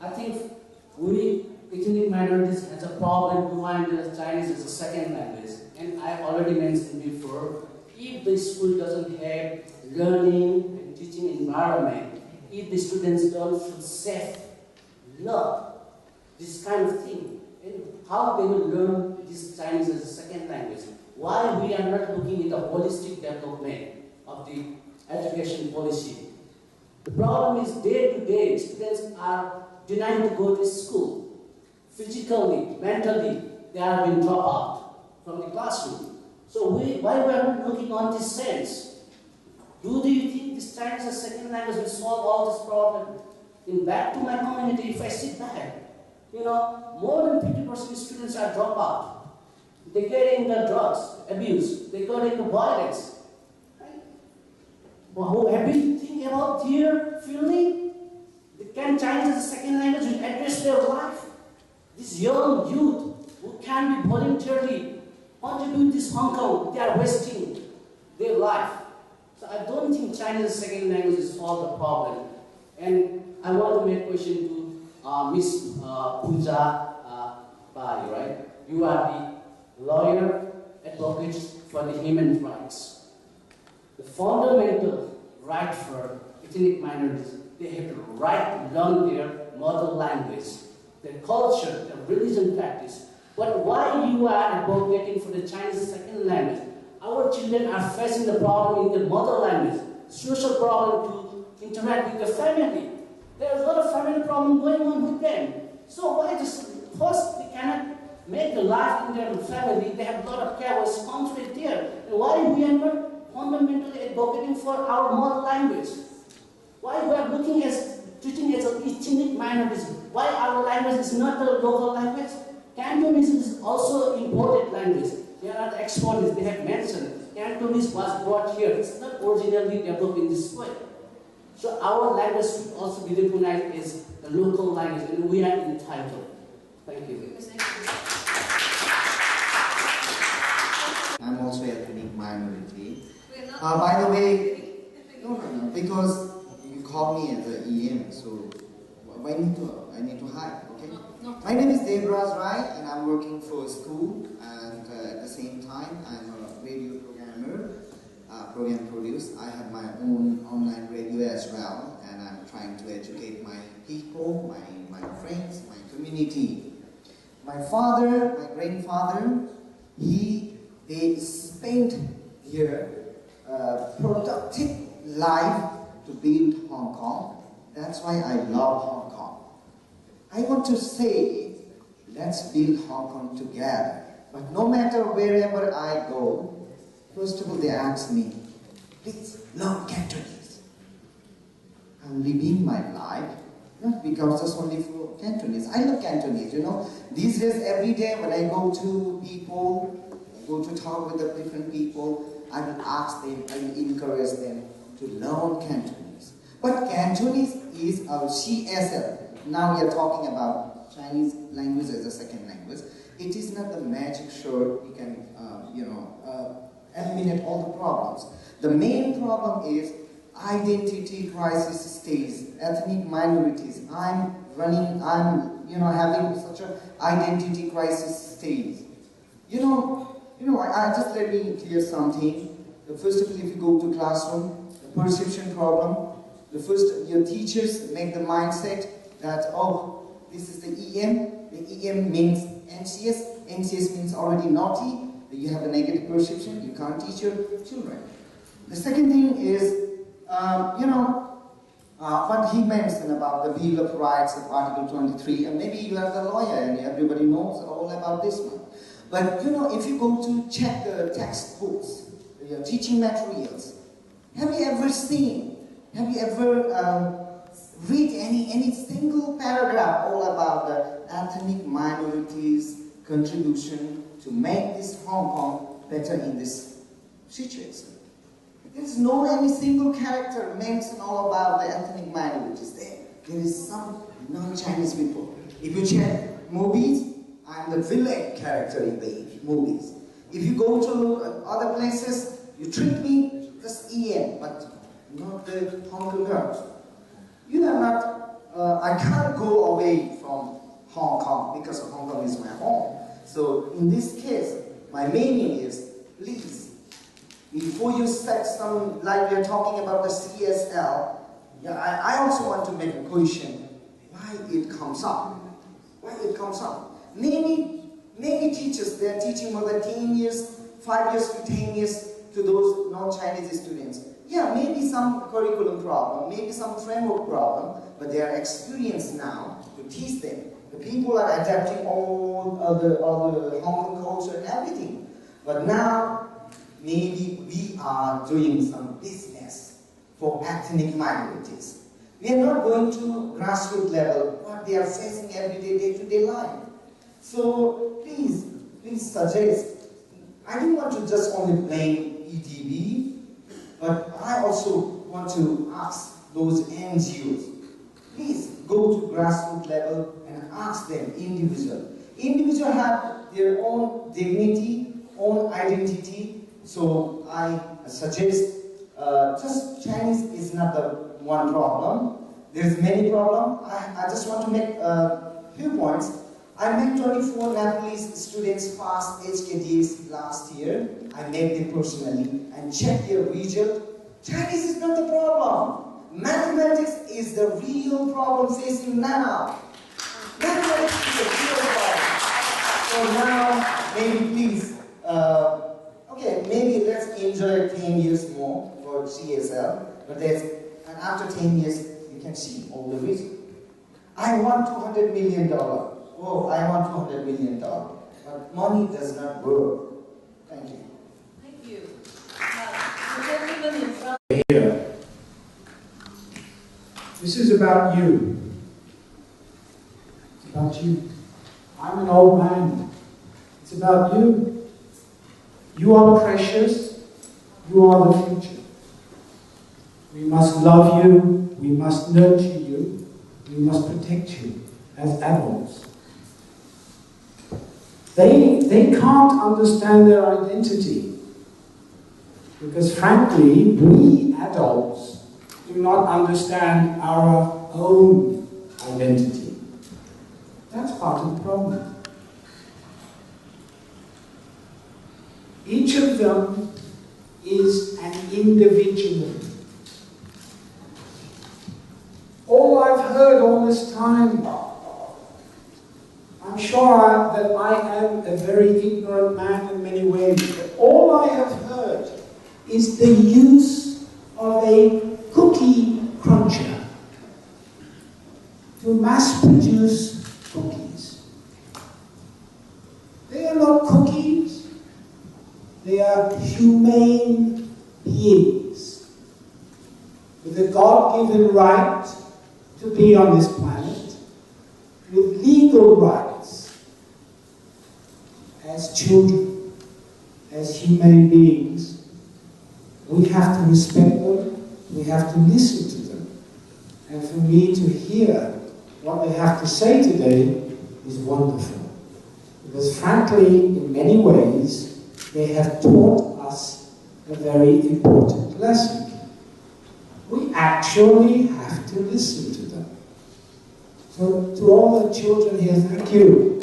I think we ethnic minorities has a problem to find the Chinese as a second language. And I already mentioned before, if the school doesn't have learning and teaching environment, if the students don't feel safe, love, this kind of thing, and how they will learn this Chinese as a second language? Why we are not looking at the holistic development of the education policy? The problem is day to day, students are denied to go to school. Physically, mentally, they are being dropped out from the classroom. So why we are not looking on this sense? Do you think this Chinese as a second language will solve all this problem? In back to my community, if I sit back, more than 50% of students are dropped out. They get into drugs, abuse, they get into violence. Right? Well, have you think about their feeling? Can Chinese as a second language address their life? This young youth who can be voluntarily contribute this Hong Kong, they are wasting their life. So I don't think Chinese as a second language will solve the problem. And I want to make a question to Miss Pooja body, right? You are the lawyer, advocates for the human rights. The fundamental right for ethnic minorities, they have the right to learn their mother language, their culture, their religion practice. But why you are advocating for the Chinese second language? Our children are facing the problem in their mother language, social problem to interact with the family. There's a lot of family problem going on with them. So why just, first they cannot make the life in their family, they have a lot of chaos, conflict there. And why we are not fundamentally advocating for our mother language? Why we are looking at treating it as an ethnic minorities? Why our language is not the local language? Cantonese is also imported language. There are the exponents, they have mentioned. Cantonese was brought here. It's not originally developed in this way. So our language should also be recognized as the local language, and we are entitled. Thank you.
I'm also ethnic minority. By the way, no, because you call me as an EM, so I need to hide, okay? No. My name is Devraz Rai, and I'm working for a school, and at the same time, I'm a radio programmer, program producer. I have my own online radio as well, and I'm trying to educate my people, my friends, my community. My father, my grandfather, they spent their productive life to build Hong Kong. That's why I love Hong Kong. I want to say, let's build Hong Kong together. But no matter wherever I go, first of all they ask me, please learn Cantonese. I'm living my life, not because it's only for Cantonese. I love Cantonese, you know. These days, every day when I go to people, go to talk with the different people, I will ask them, I will encourage them to learn Cantonese. But Cantonese is our CSL. Now we are talking about Chinese language as a second language. It is not the magic sword you can, eliminate all the problems. The main problem is identity crisis stage, ethnic minorities. I'm having such an identity crisis stage. I just let me clear something. First of all, if you go to classroom, the perception problem, your teachers make the mindset that, oh, this is the EM. The EM means anxious. Anxious means already naughty. You have a negative perception. You can't teach your children. The second thing is, what he mentioned about the Bill of Rights of Article 23, and maybe you are the lawyer and everybody knows all about this one. But if you go to check the textbooks, your teaching materials, have you ever read any single paragraph all about the ethnic minorities' contribution to make this Hong Kong better in this situation? There's no any single character mentioned all about the ethnic minorities. There is some non-Chinese people. If you check movies, I'm the villain character in the movies. If you go to other places, you treat me just EM, but not the Hong Kongers. I can't go away from Hong Kong because Hong Kong is my home. So in this case, my meaning is, please, before you set some, like we are talking about the CSL, I also want to make a question, why it comes up? Why it comes up? Many teachers, they are teaching more than 10 years, 5 years to 10 years to those non-Chinese students. Yeah, maybe some curriculum problem, maybe some framework problem, but they are experienced now to teach them. The people are adapting all the Hong Kong culture and everything. But now, maybe we are doing some business for ethnic minorities. We are not going to grassroots level, what they are facing every day-to-day life. So please suggest, I don't want to just only blame ETB, but I also want to ask those NGOs, please go to grassroots level and ask them individual. Individuals have their own dignity, own identity, so I suggest just Chinese is not the one problem. There's many problems. I just want to make a few points. I met 24 Nepalese students past HKDs last year. I met them personally and checked their result. Chinese is not the problem. Mathematics is the real problem facing now. Mathematics is the real problem. So now, maybe please, okay, maybe let's enjoy 10 years more for CSL, but and after 10 years, you can see all the reasons. I want $200 million. Oh, I want $200 million. But money does not work. Thank you.
Thank you. The gentleman in front.
Here. This is about you. It's about you. I'm an old man. It's about you. You are precious. You are the future. We must love you. We must nurture you. We must protect you as adults. They can't understand their identity because, frankly, we adults do not understand our own identity. That's part of the problem. Each of them is an individual. All I've heard all this time, I'm sure that I am a very ignorant man in many ways, but all I have heard is the use of a cookie cruncher to mass produce cookies. They are not cookies, they are humane beings with a God-given right to be on this planet, with legal rights as children, as human beings. We have to respect them, we have to listen to them. And for me to hear what they have to say today is wonderful. Because frankly, in many ways, they have taught us a very important lesson. We actually have to listen to them. So to all the children here, thank you.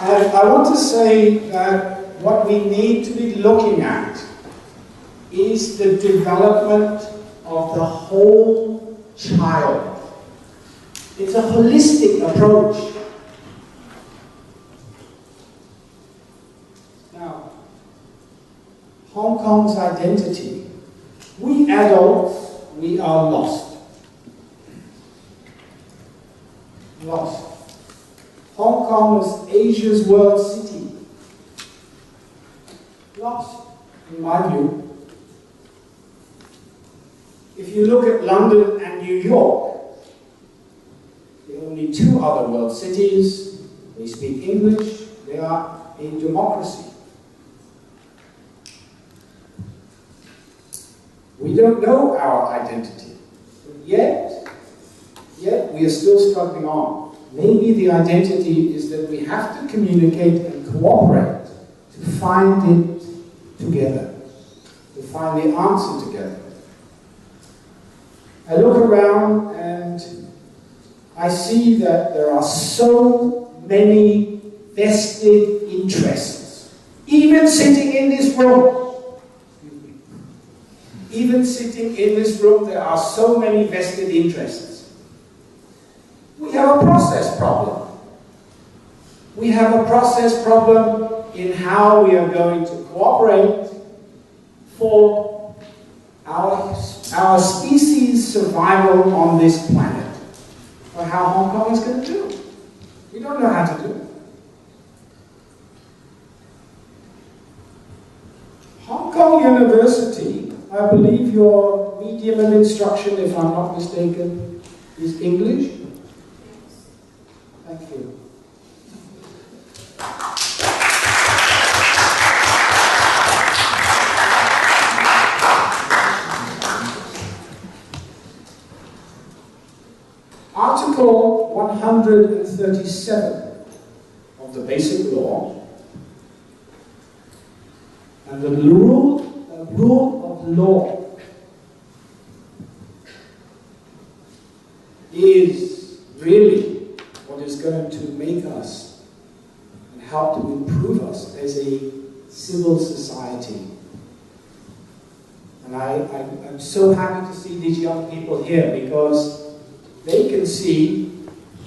And I want to say that what we need to be looking at is the development of the whole child. It's a holistic approach. Now, Hong Kong's identity. We adults, we are lost. Lost. Hong Kong was Asia's world city. Lost, in my view. If you look at London and New York, the only two other world cities, they speak English, they are a democracy. We don't know our identity, but yet we are still struggling on. Maybe the identity is that we have to communicate and cooperate to find it together, to find the answer together. I look around and I see that there are so many vested interests, even sitting in this room. Even sitting in this room, there are so many vested interests. We have a process problem. We have a process problem in how we are going to cooperate for our species' survival on this planet, for how Hong Kong is going to do. We don't know how to do it. Hong Kong University, I believe your medium of instruction, if I'm not mistaken, is English. Thank you. Article 137 of the Basic Law and the rule of law is really what is going to make us and help to improve us as a civil society. And I'm so happy to see these young people here because they can see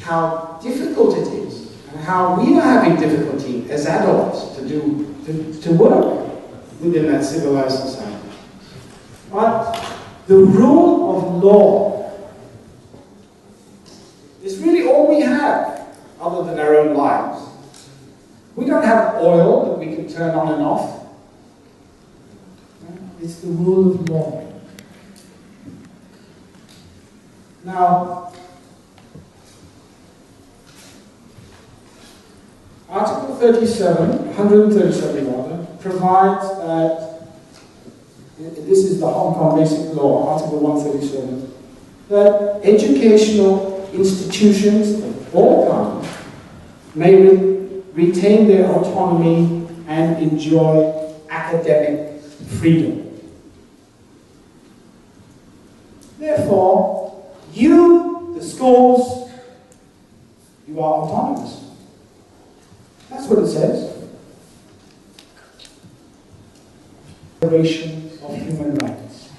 how difficult it is and how we are having difficulty as adults to work within that civilized society. But the rule of law is really all we have other than our own lives. We don't have oil that we can turn on and off. It's the rule of law. Now, Article 137 rather, provides that, this is the Hong Kong Basic Law, Article 137, that educational institutions of all kinds may retain their autonomy and enjoy academic freedom. Therefore, you, the schools, you are autonomous. That's what it says. Declaration of Human Rights.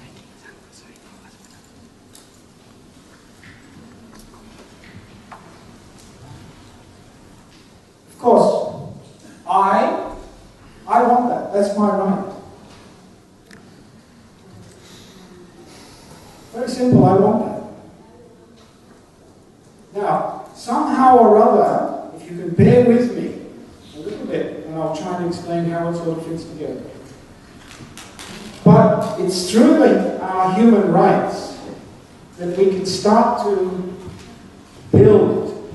Of course, I want that. That's my right. Very simple, I want that. Now, somehow or other, if you can bear with me a little bit, and I'll try and explain how it sort of fits together. But it's through our human rights that we can start to build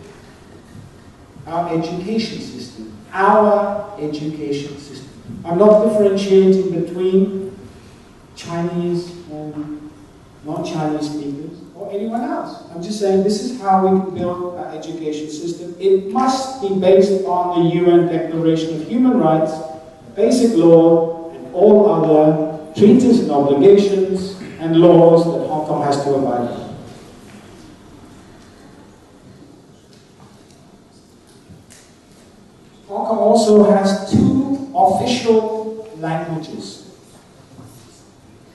our education system. Our education system. I'm not differentiating between Chinese and non-Chinese speakers, or anyone else. I'm just saying this is how we can build our education system. It must be based on the UN Declaration of Human Rights, basic law, and all other treaties and obligations and laws that Hong Kong has to abide by. Hong Kong also has 2 official languages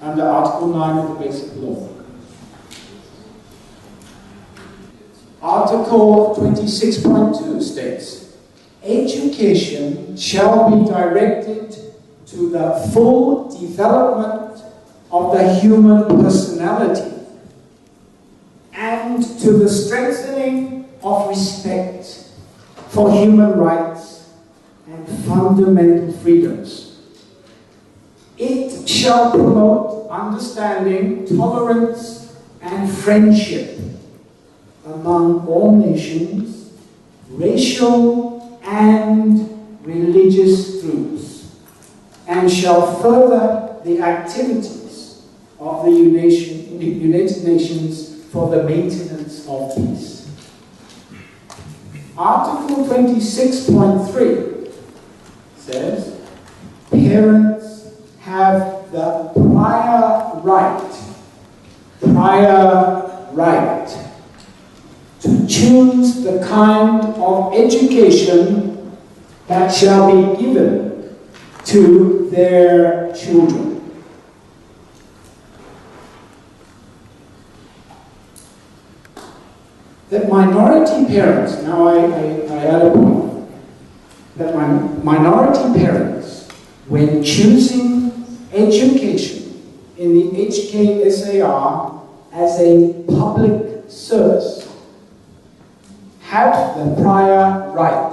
under Article 9 of the Basic Law. Article 26.2 states, education shall be directed to the full development of the human personality and to the strengthening of respect for human rights and fundamental freedoms. It shall promote understanding, tolerance, and friendship among all nations, racial and religious groups, and shall further the activities of the United Nations for the maintenance of peace. Article 26.3 says, parents have the prior right to choose the kind of education that shall be given to their children. That minority parents, now I add a point, that minority parents, when choosing education in the HKSAR as a public service, have the prior right,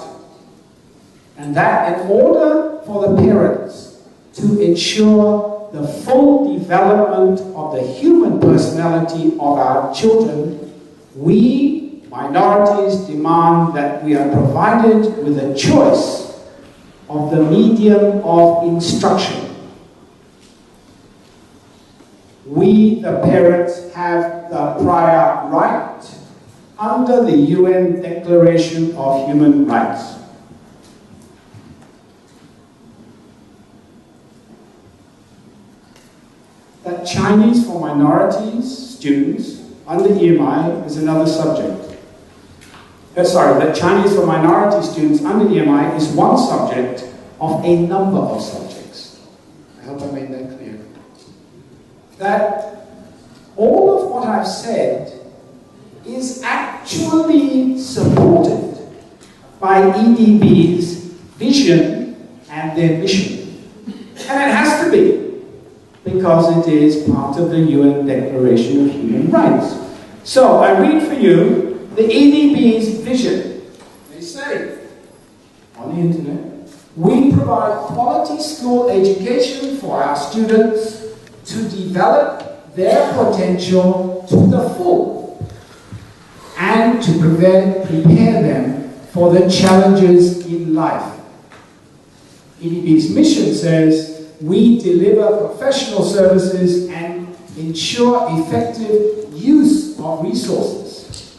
and that in order for the parents to ensure the full development of the human personality of our children, we, minorities, demand that we are provided with a choice of the medium of instruction. We, the parents, have the prior right under the UN Declaration of Human Rights. That Chinese for minorities students under EMI is another subject. That Chinese for minority students under EMI is one subject of a number of subjects. I hope I made that clear. That all of what I've said is actually supported by EDB's vision and their mission. And it has to be, because it is part of the UN Declaration of Human Rights. So I read for you the EDB's vision. They say, on the internet, we provide quality school education for our students to develop their potential to the full and to prepare them for the challenges in life. EDB's mission says, we deliver professional services and ensure effective use of resources.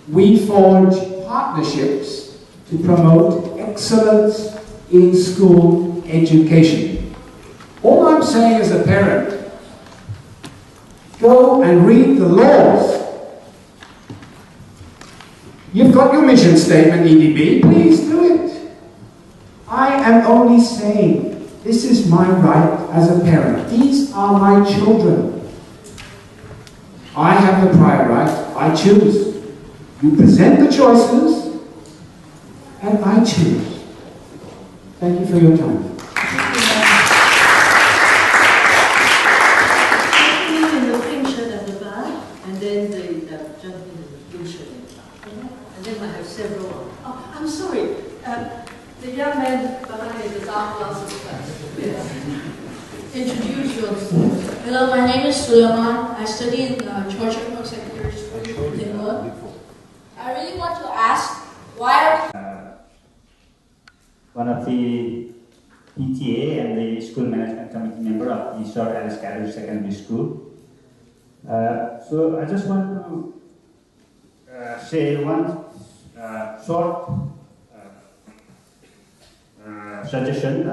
We forge partnerships to promote excellence in school education. All I'm saying as a parent, go and read the laws. You've got your mission statement, EDB, please do it. I am only saying, this is my right as a parent. These are my children. I have the prior right, I choose. You present the choices, and I choose. Thank you for your time.
In the pink shirt at the back, and then the gentleman in the blue shirt in the back. And then I have several. Oh, I'm sorry. The young man behind the dark glasses first. Yes. Introduce yourself.
Hello, my name is Suleiman. I study in Georgia Park Secondary School in England. I really want to ask, why are
one of the PTA and the school management committee member of the Short Alice Catholic Secondary School. So I just want to say one short suggestion.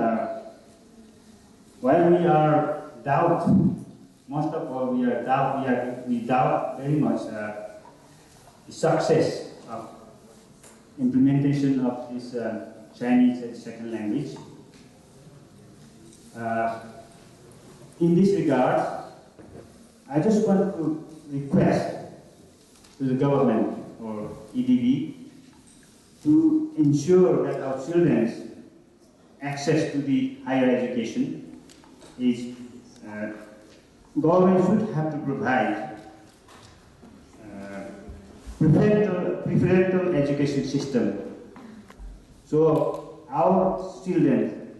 While we are doubt, most of all we doubt very much the success of implementation of this Chinese as a second language. In this regard, I just want to request to the government or EDB to ensure that our children's access to the higher education is government should have to provide preferential education system. So our children,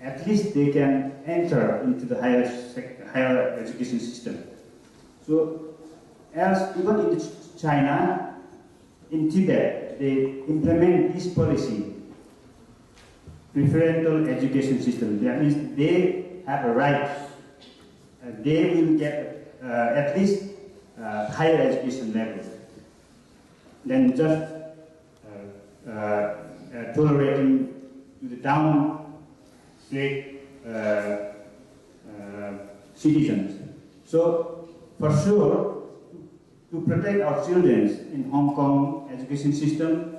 at least they can enter into the higher education system. So as even in China, in Tibet, they implement this policy, preferential education system. That means they have a right, they will get at least higher education level than just tolerating to the downgrade citizens. So for sure, to protect our children in Hong Kong education system,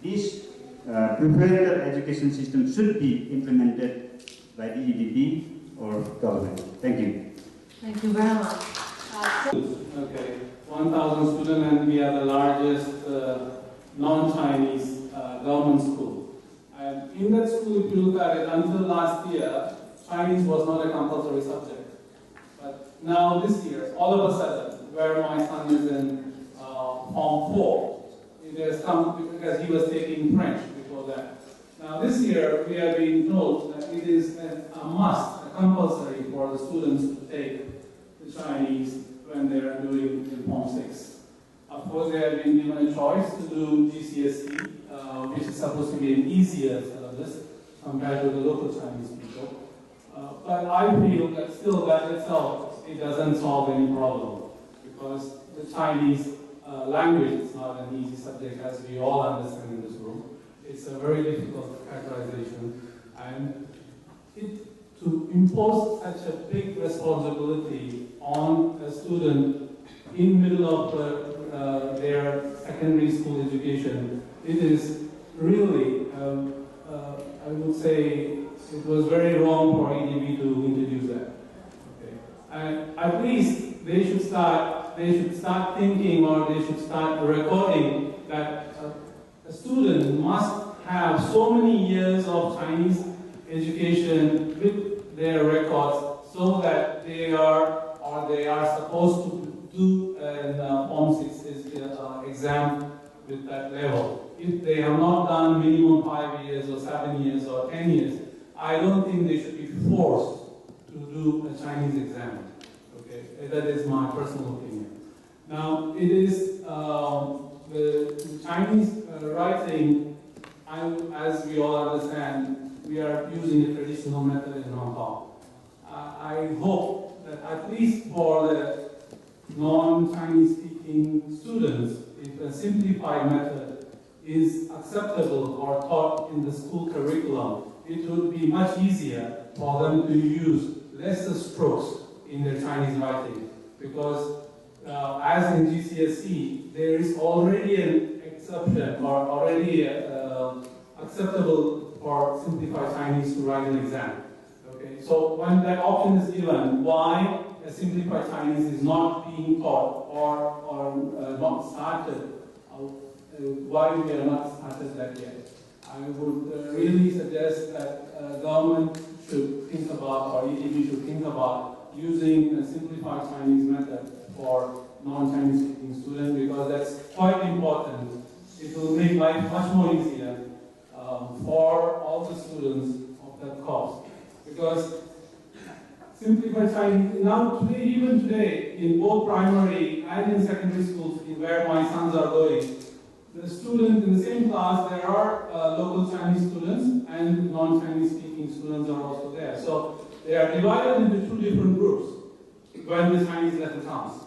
this preferential education system should be implemented by the EDB or government. Thank you.
Thank you very much.
Okay, 1,000 students, and we are the largest non-Chinese government school. And in that school, if you look at it, until last year, Chinese was not a compulsory subject. But now this year, all of a sudden, where my son is in Form 4, it has come because he was taking French before that. Now this year, we are being told that it is a must, a compulsory for the students to take the Chinese when they are doing in Form 6. Of course, they have been given a choice to do GCSE, which is supposed to be an easier syllabus compared to the local Chinese people. But I feel that still that itself, it doesn't solve any problem, because the Chinese language is not an easy subject, as we all understand in this room. It's a very difficult characterization, and to impose such a big responsibility on a student in middle of their secondary school education, it is really, I would say, it was very wrong for EDB to introduce that. Okay. And at least they should start thinking, or they should start recording that a student must have so many years of Chinese education with their records, so that they are supposed to do an Form 6 exam with that level. If they have not done minimum 5 years or 7 years or 10 years, I don't think they should be forced to do a Chinese exam. Okay, that is my personal opinion. Now, it is the Chinese writing, as we all understand, we are using a traditional method in Hong Kong. I hope that at least for the non-Chinese speaking students, if a simplified method is acceptable or taught in the school curriculum, it would be much easier for them to use lesser strokes in their Chinese writing. Because as in GCSE, there is already an exception or already acceptable for simplified Chinese to write an exam. Okay, so when that option is given, why a simplified Chinese is not being taught or not started, why we are not started that yet? I would really suggest that government should think about, or EDB should think about, using a simplified Chinese method for non-Chinese speaking students, because that's quite important. It will make life much more easier for all the students of that course. Because simplified Chinese, now today, even today, in both primary and in secondary schools, where my sons are going, the students in the same class, there are local Chinese students and non-Chinese speaking students are also there. So they are divided into two different groups when the Chinese lesson comes.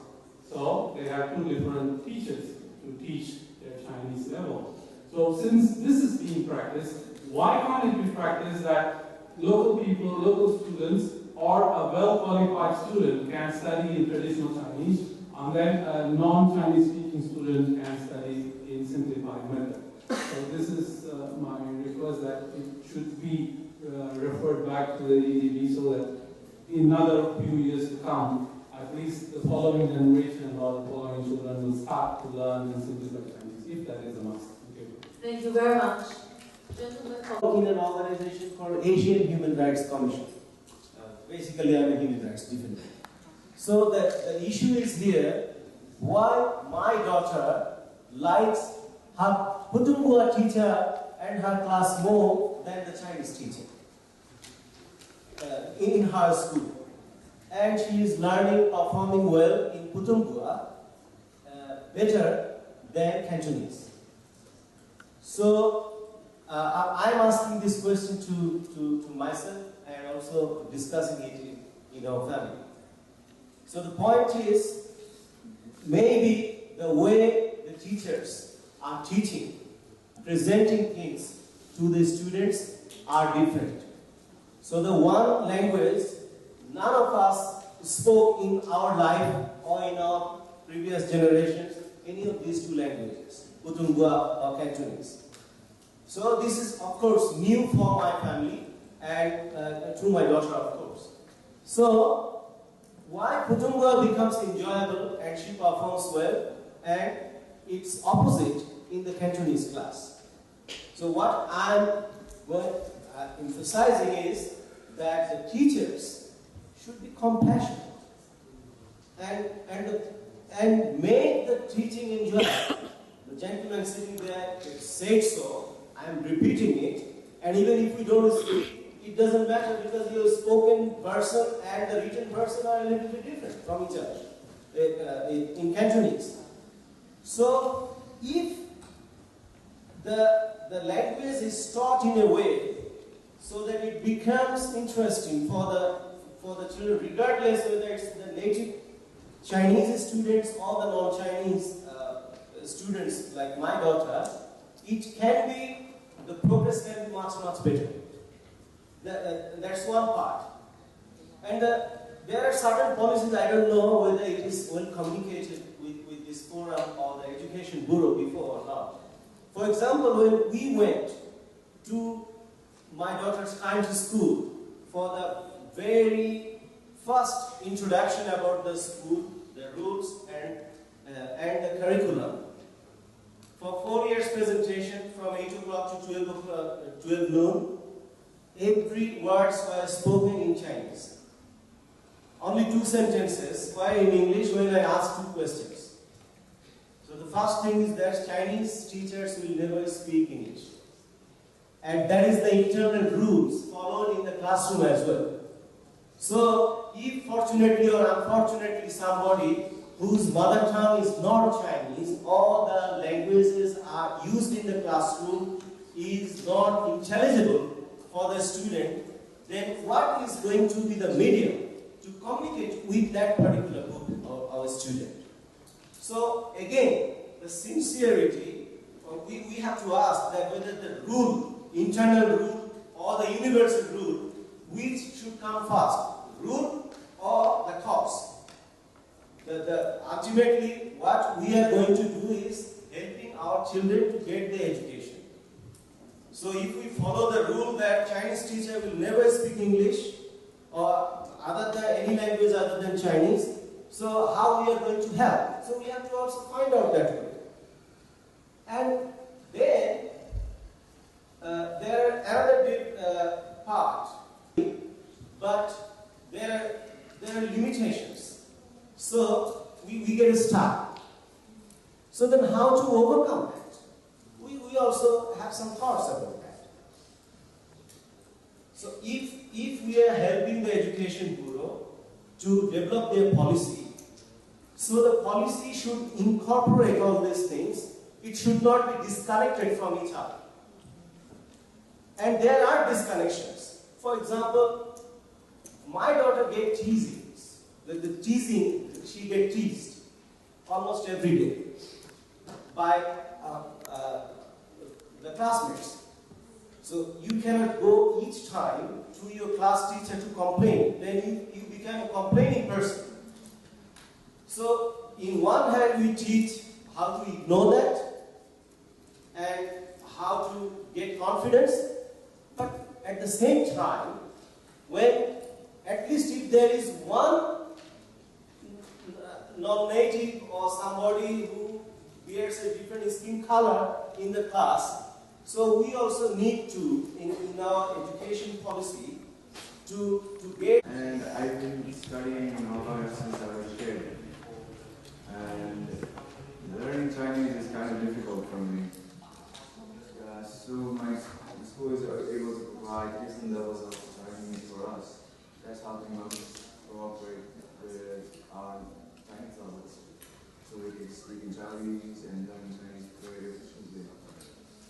So they have two different teachers to teach their Chinese level. So since this is being practiced, why can't it be practiced that local people, local students, or a well-qualified student can study in traditional Chinese, and then a non-Chinese speaking student can study in simplified method. So this is my request, that it should be referred back to the EDB, so that in another few years to come, at least the following generation or the following children will start to learn in simplified Chinese, if that is a must.
Thank you very much.
I work in an organization called Asian Human Rights Commission. Basically, I'm a human rights defender. So the issue is here, why my daughter likes her Putunghua teacher and her class more than the Chinese teacher in her school. And she is learning, performing well in Putunghua, better than Cantonese. So I'm asking this question to myself and also discussing it in our family. So the point is, maybe the way the teachers are teaching, presenting things to the students are different. So the one language none of us spoke in our life or in our previous generations, any of these two languages, Putunghua or Cantonese. So this is, of course, new for my family and to my daughter, of course. So why Putunghua becomes enjoyable and she performs well, and it's opposite in the Cantonese class. So what I'm emphasizing is that the teachers should be compassionate and make the teaching enjoyable. The gentleman sitting there said so. I'm repeating it, and even if we don't speak, it doesn't matter, because your spoken person and the written person are a little bit different from each other in Cantonese. So if the language is taught in a way so that it becomes interesting for the children, regardless whether it's the native Chinese students or the non-Chinese students like my daughter, the progress can be much, much better. That's one part. And there are certain policies, I don't know whether it is well communicated with this forum or the Education Bureau before or not. For example, when we went to my daughter's time to school for the very first introduction about the school, the rules and the curriculum, for 4 years presentation from 8 o'clock to 12 noon, every words were spoken in Chinese. Only 2 sentences were in English when I asked 2 questions. So the first thing is that Chinese teachers will never speak English. And that is the internal rules followed in the classroom as well. So if fortunately or unfortunately somebody whose mother tongue is not Chinese or the languages are used in the classroom is not intelligible for the student, then what is going to be the medium to communicate with that particular group or our student? So again, the sincerity, we have to ask that whether the rule, internal rule or the universal rule, which should come first, rule or the cause? Ultimately, what we are going to do is helping our children to get the education. So if we follow the rule that Chinese teacher will never speak English or any language other than Chinese, so how we are going to help? So we have to also find out that way. And then there are another big part, but there are limitations. So we get stuck. So then how to overcome that? We also have some thoughts about that. So if we are helping the Education Bureau to develop their policy, so the policy should incorporate all these things. It should not be disconnected from each other. And there are disconnections. For example, my daughter gets teasings. The teasing, she gets teased almost every day by the classmates. So you cannot go each time to your class teacher to complain. Then you become a complaining person. So in one hand we teach how to ignore that and how to get confidence, but at the same time, when at least if there is one non-native or somebody who wears a different skin color in the class, so we also need to, in our education policy, to get...
And I've been studying in Hong Kong since I was a kid. And learning Chinese is kind of difficult for me. So my school is able to provide different levels of Chinese for us. That's helping us cooperate with our Chinese levels. So we can speak in Chinese and learn Chinese very efficiently.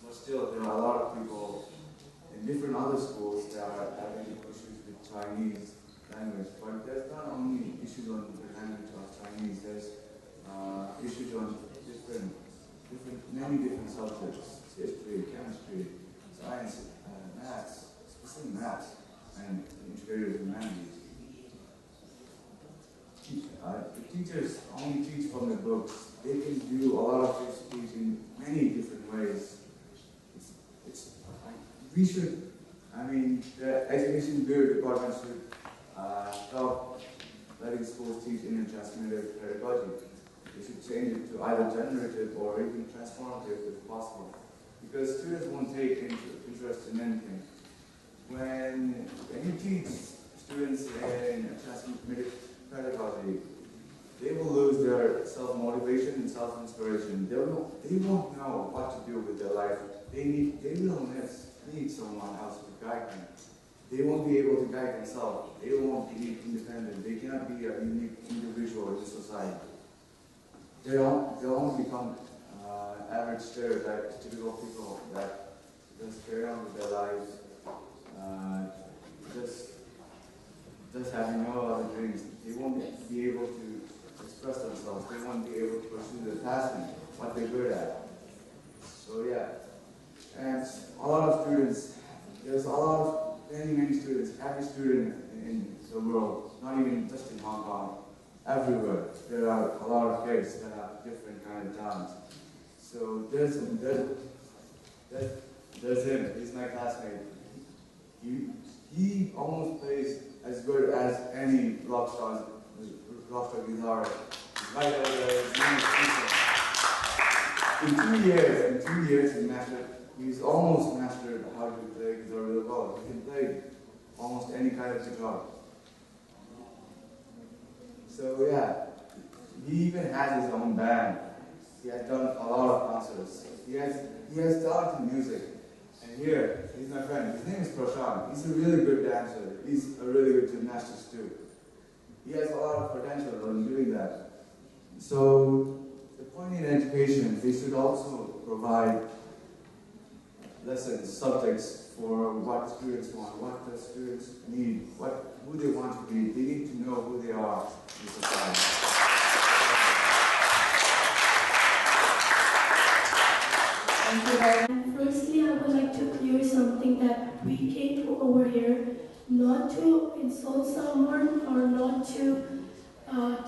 But still, there are a lot of people in different other schools that are having issues with Chinese language. But there's not only issues on the language of Chinese, there's issues on many different subjects: history, chemistry, science, maths, especially maths, and integrated humanities. The teachers only teach from the books. They can do a lot of this teaching in many different ways. We should, the Education Bureau department should stop letting schools teach intertransmitted pedagogy. They should change it to either generative or even transformative if possible. Because students won't take interest in anything. When you teach students in transmitted pedagogy, they will lose their self-motivation and self-inspiration. They won't know what to do with their life. They will need someone else to guide them. They won't be able to guide themselves. They won't be independent. They cannot be a unique individual in society. They'll only become average stereotypes, typical people that just carry on with their lives, just having no other dreams. They won't be able to express themselves. They won't be able to pursue their passion, what they're good at. So yeah, and a lot of students, there's many students, every student in the world, not even just in Hong Kong, everywhere, there are a lot of kids that are different kind of dance. So there's him. He's my classmate. He almost plays as good as any rock star guitarist. Right over there. In 2 years, he's almost mastered how to play guitar really well. He can play almost any kind of guitar. So yeah, he even has his own band. He has done a lot of concerts. He has talent in music. And here, he's my friend. His name is Prashant. He's a really good dancer. He's a really good gymnastics too. He has a lot of potential in doing that. So the point in education, they should also provide lessons, subjects for what students want, what the students need, who they want to be. They need to know who they are in society.
Thank you very much. Firstly, I would like to clear something that we came over here not to insult someone or not to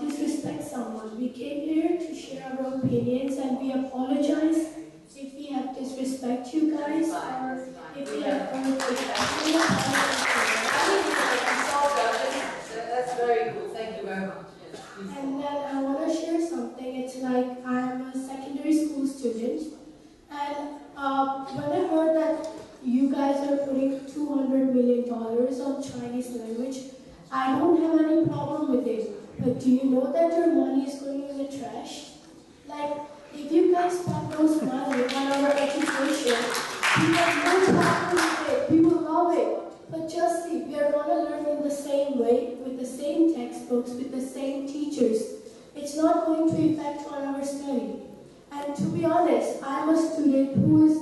disrespect someone. We came here to share our opinions, and we apologize if we have disrespect you guys or if we have
That's very cool. Thank you very much.
And then I want to share something. It's like I'm a secondary school student, and when I heard that you guys are putting $200 million on Chinese language, I don't have any problem with it. But do you know that your money is going in the trash? Like, if you guys spend those money on our education, we have no problem with it. We will love it. But just see, we are going to learn in the same way, with the same textbooks, with the same teachers. It's not going to affect on our study. And to be honest, I'm a student who is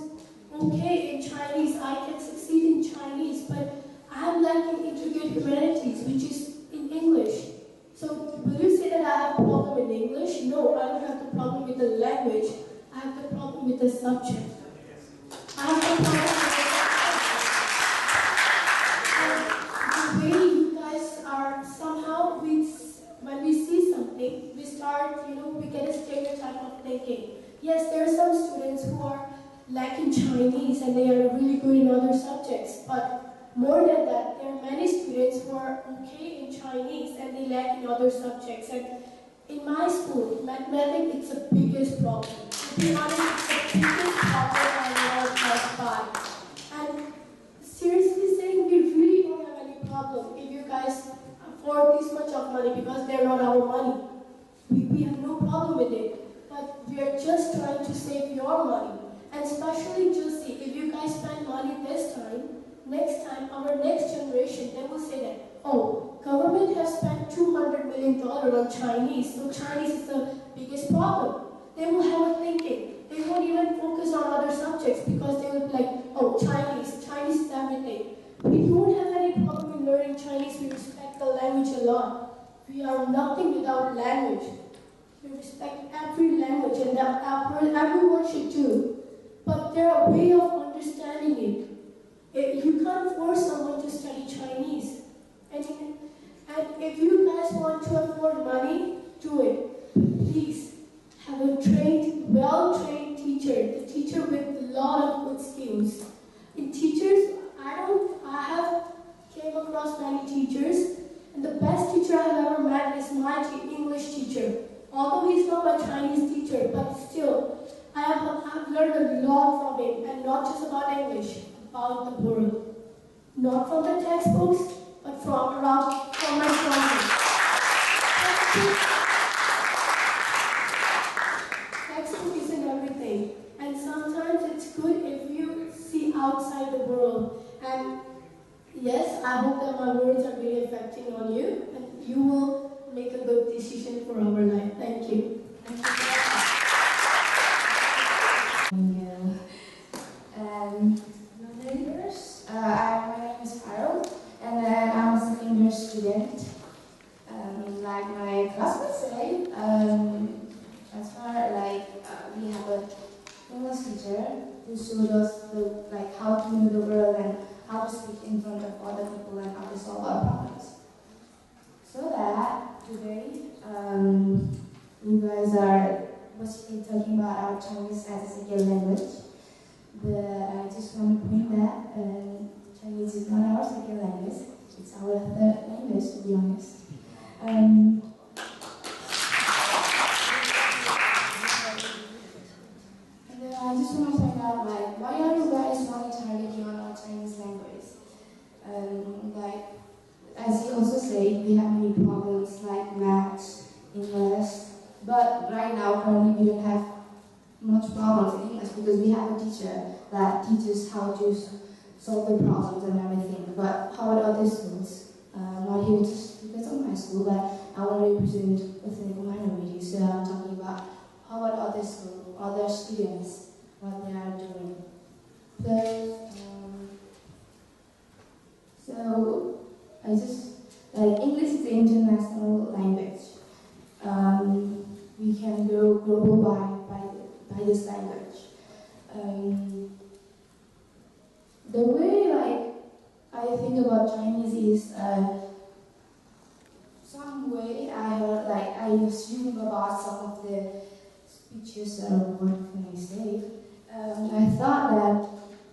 okay in Chinese. I can succeed in Chinese, but I'm lacking integrated humanities, which is in English. So will you say that I have a problem in English? No, I don't have the problem with the language. I have the problem with the subject. I have the problem with the way you guys are somehow, when we see something, we start, we get a stereotype of thinking. Yes, there are some students who are lacking Chinese and they are really good in other subjects, but more than that, there are many students who are okay in Chinese and they lack in other subjects. And in my school, mathematics is the biggest problem. To be honest, it's the biggest problem I ever passed by. And seriously saying, we really don't have any problem if you guys afford this much of money because they're not our money. We have no problem with it. But we are just trying to save your money. And especially just see, if you guys spend money this time, next time, our next generation, they will say that, oh, government has spent $200 million on Chinese, so Chinese is the biggest problem. They will have a thinking. They won't even focus on other subjects because they will be like, oh, Chinese is everything. We don't have any problem in learning Chinese. We respect the language a lot. We are nothing without language. We respect every language, and everyone should do. But there are ways of understanding it. You can't force someone to study Chinese. And if you guys want to afford money, do it. But please, have a well-trained teacher. The teacher with a lot of good skills. In teachers, I have came across many teachers, and the best teacher I have ever met is my English teacher. Although he's not my Chinese teacher, but still, I've learned a lot from him, and not just about English, about the world. Not from the textbooks, but from my surroundings. Textbook isn't everything, and sometimes it's good if you see outside the world. And yes, I hope that my words are really affecting on you, and you will make a good decision for our life. Thank you.
Thank you. My neighbors, my name is Carol, and then I'm a second year student. Like my classmates say, as far we have a English teacher who showed us how to know the world and how to speak in front of other people and how to solve our problems. So that today, you guys was Chinese as a second language. But I just want to point that Chinese is not our second language. It's our third language, to be honest. And then I just want to point out, like, why are you guys only targeting on our Chinese language? Like, as you also say, we have many problems like maths, English, but right now currently we don't have much problems in English because we have a teacher that teaches how to solve the problems and everything. But how about other schools? Not here just because of my school, but I want to represent ethnic minorities. So I'm talking about how about other schools, other students, what they are doing. So I just, like, English is the international language. We can go global by this language. The way, like, I think about Chinese is some way I heard, like, I assume about some of the speeches or what can I say. I thought that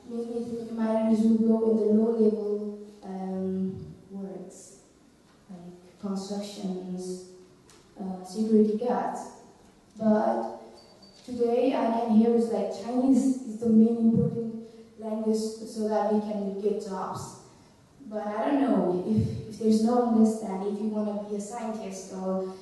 maybe ethnic minorities would go in the low-level words, like constructions, security guards. But today I can hear is like Chinese is the main important language so that we can get jobs. But I don't know if there's no understanding, if you want to be a scientist or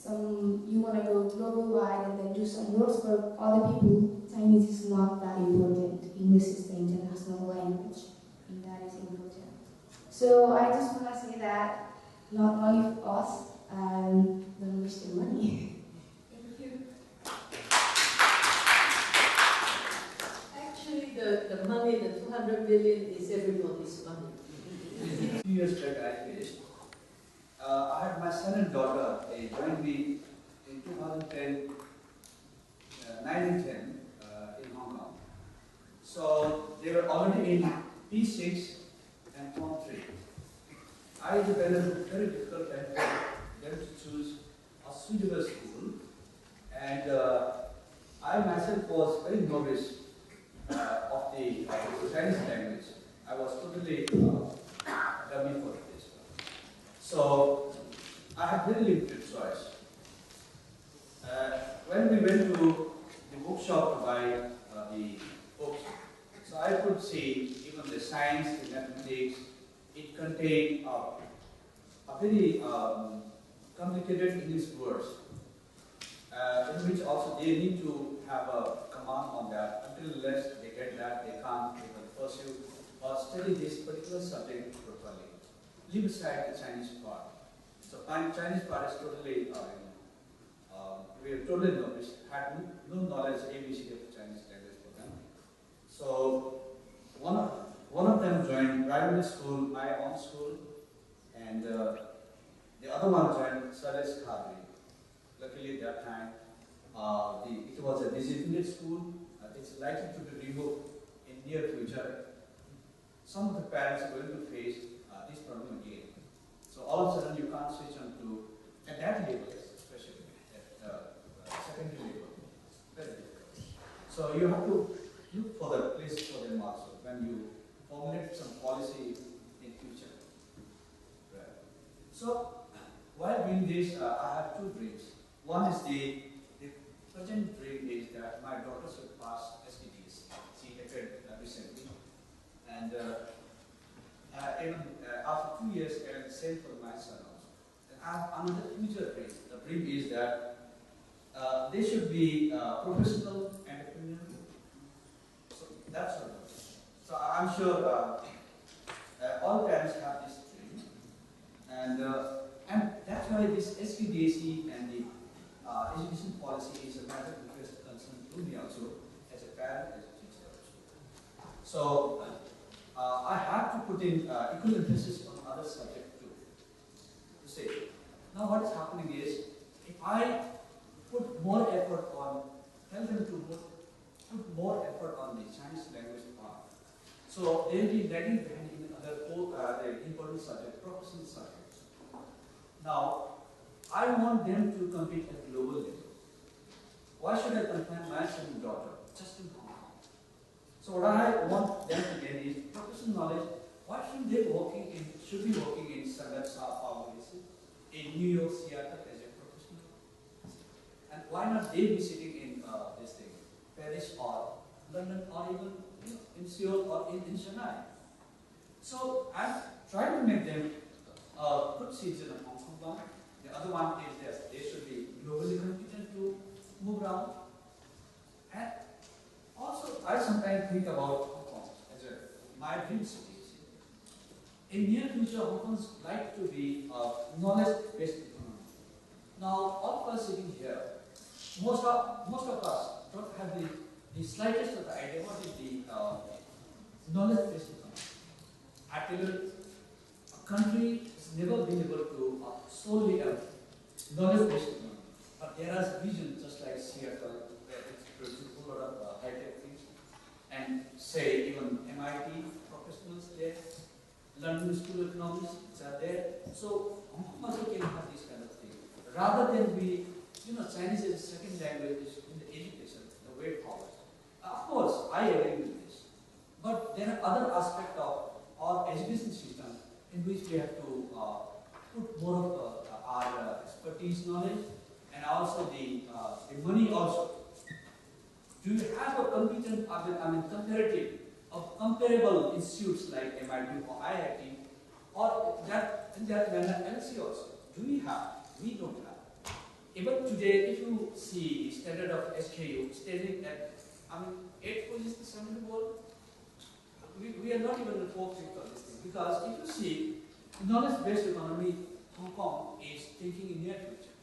you want to go global wide and then do some work for other people, Chinese is not that important. English is the international language, and that is important. So I just want to say that not only for us, don't waste your money. Thank you.
Actually, the money, the 200 million, is everybody's money.
2 years back, I finished. I had my son and daughter. They joined me in 2010, 9 and 10 in Hong Kong. So they were already in P6 and Form 3. I developed very difficult time for them to choose a suitable school, and I myself was very novice of the Chinese language. I was totally dummy for this. So I had very limited choice. When we went to the bookshop to buy the books, so I could see even the science, the mathematics, it contained a very complicated English words, in which also they need to have a command on that. Until unless they get that, they can't pursue or study this particular subject properly. Leave aside the Chinese part. So Chinese part is totally, we are totally novice, had no knowledge ABC of Chinese language for them. So one of them joined primary school, my own school, and the other one joined Sales Khadri. Luckily at that time, it was a designated school. It's likely to be removed in near future. Some of the parents are going to face this problem again. So all of a sudden you can't switch on to, at that level, especially at secondary level, very difficult. So you have to look for the place for them also when you formulate some policy in future. Right. So while doing this, I have two dreams. One is the present dream is that my daughter should pass SDGs. She appeared recently. And even after 2 years, and same for my son also. And I have another future dream. The dream is that they should be professional entrepreneur. So that's what. So I'm sure all parents have this dream, and that's why this SPDAC and the education policy is a matter of interest concern to me also as a parent, as a teacher also. So I have to put in equal emphasis on other subjects too. To say, now what is happening is, if I put more effort on, tell them to put more effort on the Chinese language part, so they will be lagging behind in other important subjects, professional subjects. Now, I want them to compete at global level.
why should I confine my son and daughter just in Hong Kong? So what I want them to get is professional knowledge. Why shouldn't they should be working in Standard in New York, Seattle as a professional? And why not they be sitting in this thing, Paris or London or even in Seoul or in Chennai? So I'm trying to make them put seeds in a Hong Kong one. The other one is that they should be globally competent to move around. And also, I sometimes think about Hong Kong as my dream city. In near future, Hong Kong's like to be a knowledge-based economy. Now, all of us sitting here, most of us don't have the slightest of the idea what is the knowledge-based economy. I tell you, a country has never been able to solely a knowledge-based economy. But there are regions just like Seattle, where it's producing a lot of high-tech things, and say even MIT professionals there, London School of Economics are there. So Hong Kong also can have this kind of thing. Rather than we, Chinese as a second language in the education, the way forward. Of course, I agree with this. But there are other aspects of our education system in which we have to put more of our expertise, knowledge, and also the money also. Do you have a competent, comparative, of comparable institutes like MIT or IIT, or in that manner LC also? Do we have? We don't have. Even today, if you see the standard of HKU standing at 8th position in the world, we are not even the 4th, 5th of this thing. Because if you see, knowledge-based economy, Hong Kong is thinking in near future.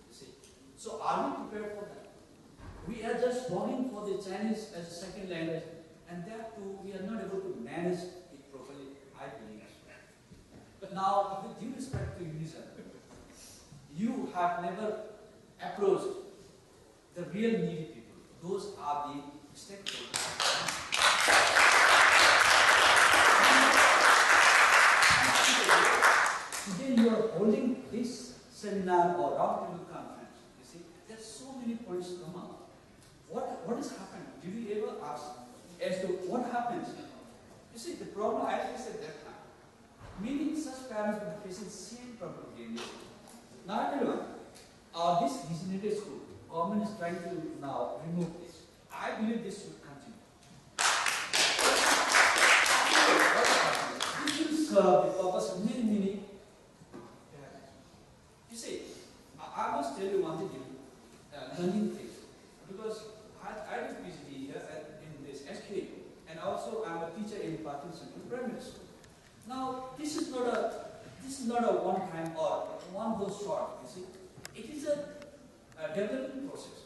You see. So are we prepared for that? We are just working for the Chinese as a second language, and that too, we are not able to manage it properly, I believe. But now, with due respect to UNISM, you have never approached the real needy people. Those are the stakeholders. Today you are holding this seminar or roundtable conference. You see, there's so many points to come up. What has happened? Did you ever ask as to what happens? You see, the problem I faced at that time, meaning such parents will be facing the same problem again. Now I tell you, this designated school, government is trying to now remove this. I believe this should continue. This will serve the purpose of many parents. You see, I must tell you one thing, learning things, because I do PhD here in this HKU, and also I'm a teacher in Parental primary school. Now, this is not a one-time or one goes short. You see, it is a development process.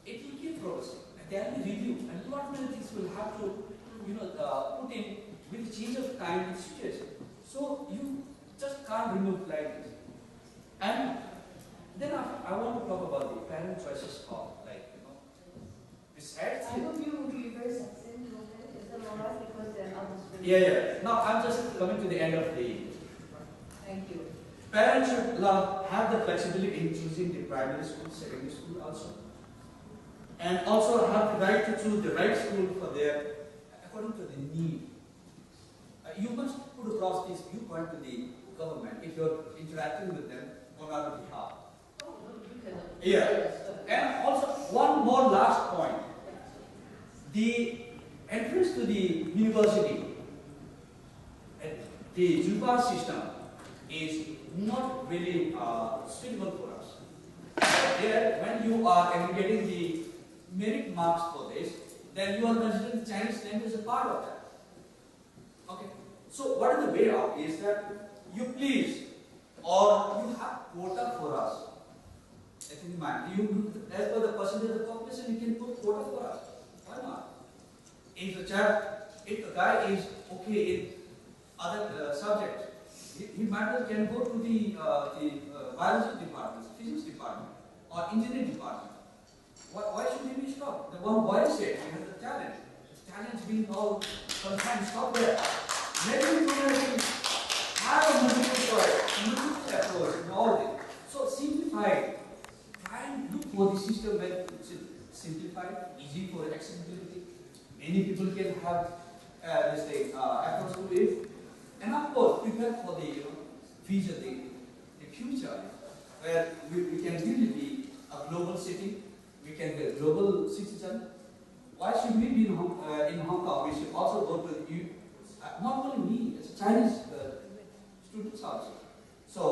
It will keep progressing, and there will be review, and a lot many things will have to, put in with the change of time and situation. So you just can't remove like this. And then I want to talk about the parent choices call, besides.
I hope you will be very succinct on that. Is that all right? Because there are others.
Yeah. Now I'm just coming to the end of the.
Thank you.
Parents should have the flexibility in choosing the primary school, secondary school also, and also have the right to choose the right school for their according to the need. You must put across this viewpoint to the government if you're interacting with them on our behalf. Yeah. And also one more last point. The entrance to the university, the JUPA system is not really suitable for us. There, when you are aggregating the merit marks for this, then you are considering the Chinese language as a part of that. Okay. So what is the way out is that you please, or you have quota for us. I think in mind, you, as per the percentage of the population, you can put quota for us. Why not? If a guy is okay in other subjects, he might as well can go to the biology department, physics department, or engineering department. Why should he be stopped? The one boy said, we have the talent. The talent being all confined, stop there. Let me have a multiple choice, multiple approach, and all this. So simplify. Try and look for the system where simplified, easy for accessibility. Many people can have approach to it, and of course prepare for the future, the future, where we can really be a global city. We can be a global citizen. Why should we be in Hong Kong? We should also go to you. Not only me, it's Chinese students also. So,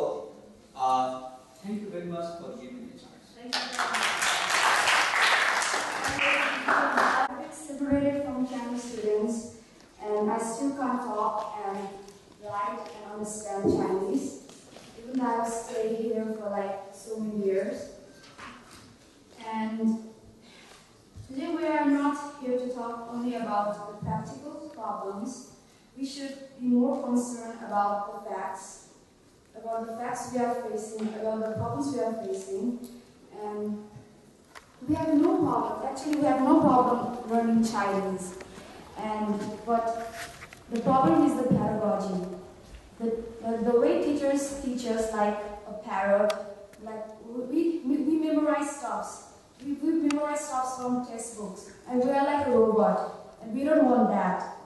thank you very much for giving me a chance.
Thank you. I've been separated from Chinese students, and I still can't talk and write and understand Chinese, even though I've stayed here for like so many years. And today we are not here to talk only about the practical problems. We should be more concerned about the facts we are facing, about the problems we are facing. And we have no problem, actually we have no problem learning Chinese. But the problem is the pedagogy. The way teachers teach us like a parrot, like we memorize stuffs. We memorize stuff from textbooks, and we are like a robot, and we don't want that.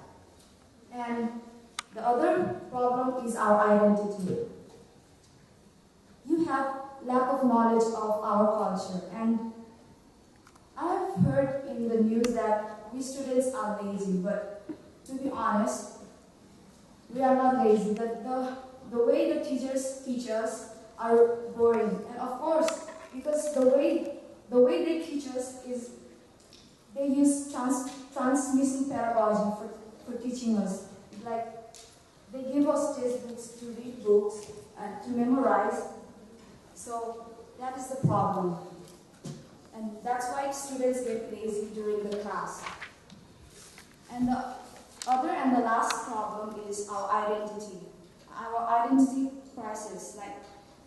And the other problem is our identity. You have lack of knowledge of our culture, and I have heard in the news that we students are lazy, but to be honest, we are not lazy. The way the teachers teach us are boring, and of course, because the way they teach us is they use transmission pedagogy for teaching us. Like they give us textbooks to read books and to memorize. So that is the problem. And that's why students get lazy during the class. And the other and the last problem is our identity. Our identity crisis. Like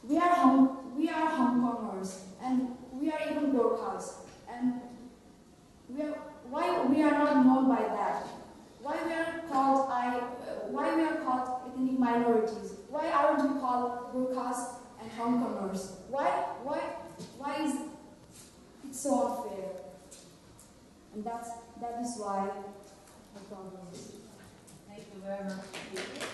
we are Hong Kongers, and we are even Gurkhas, and why we are not known by that? Why we are called ethnic minorities? Why aren't we called Gurkhas and Hong Kongers? Why is it so unfair? And that is why the problem is.
Thank you very much.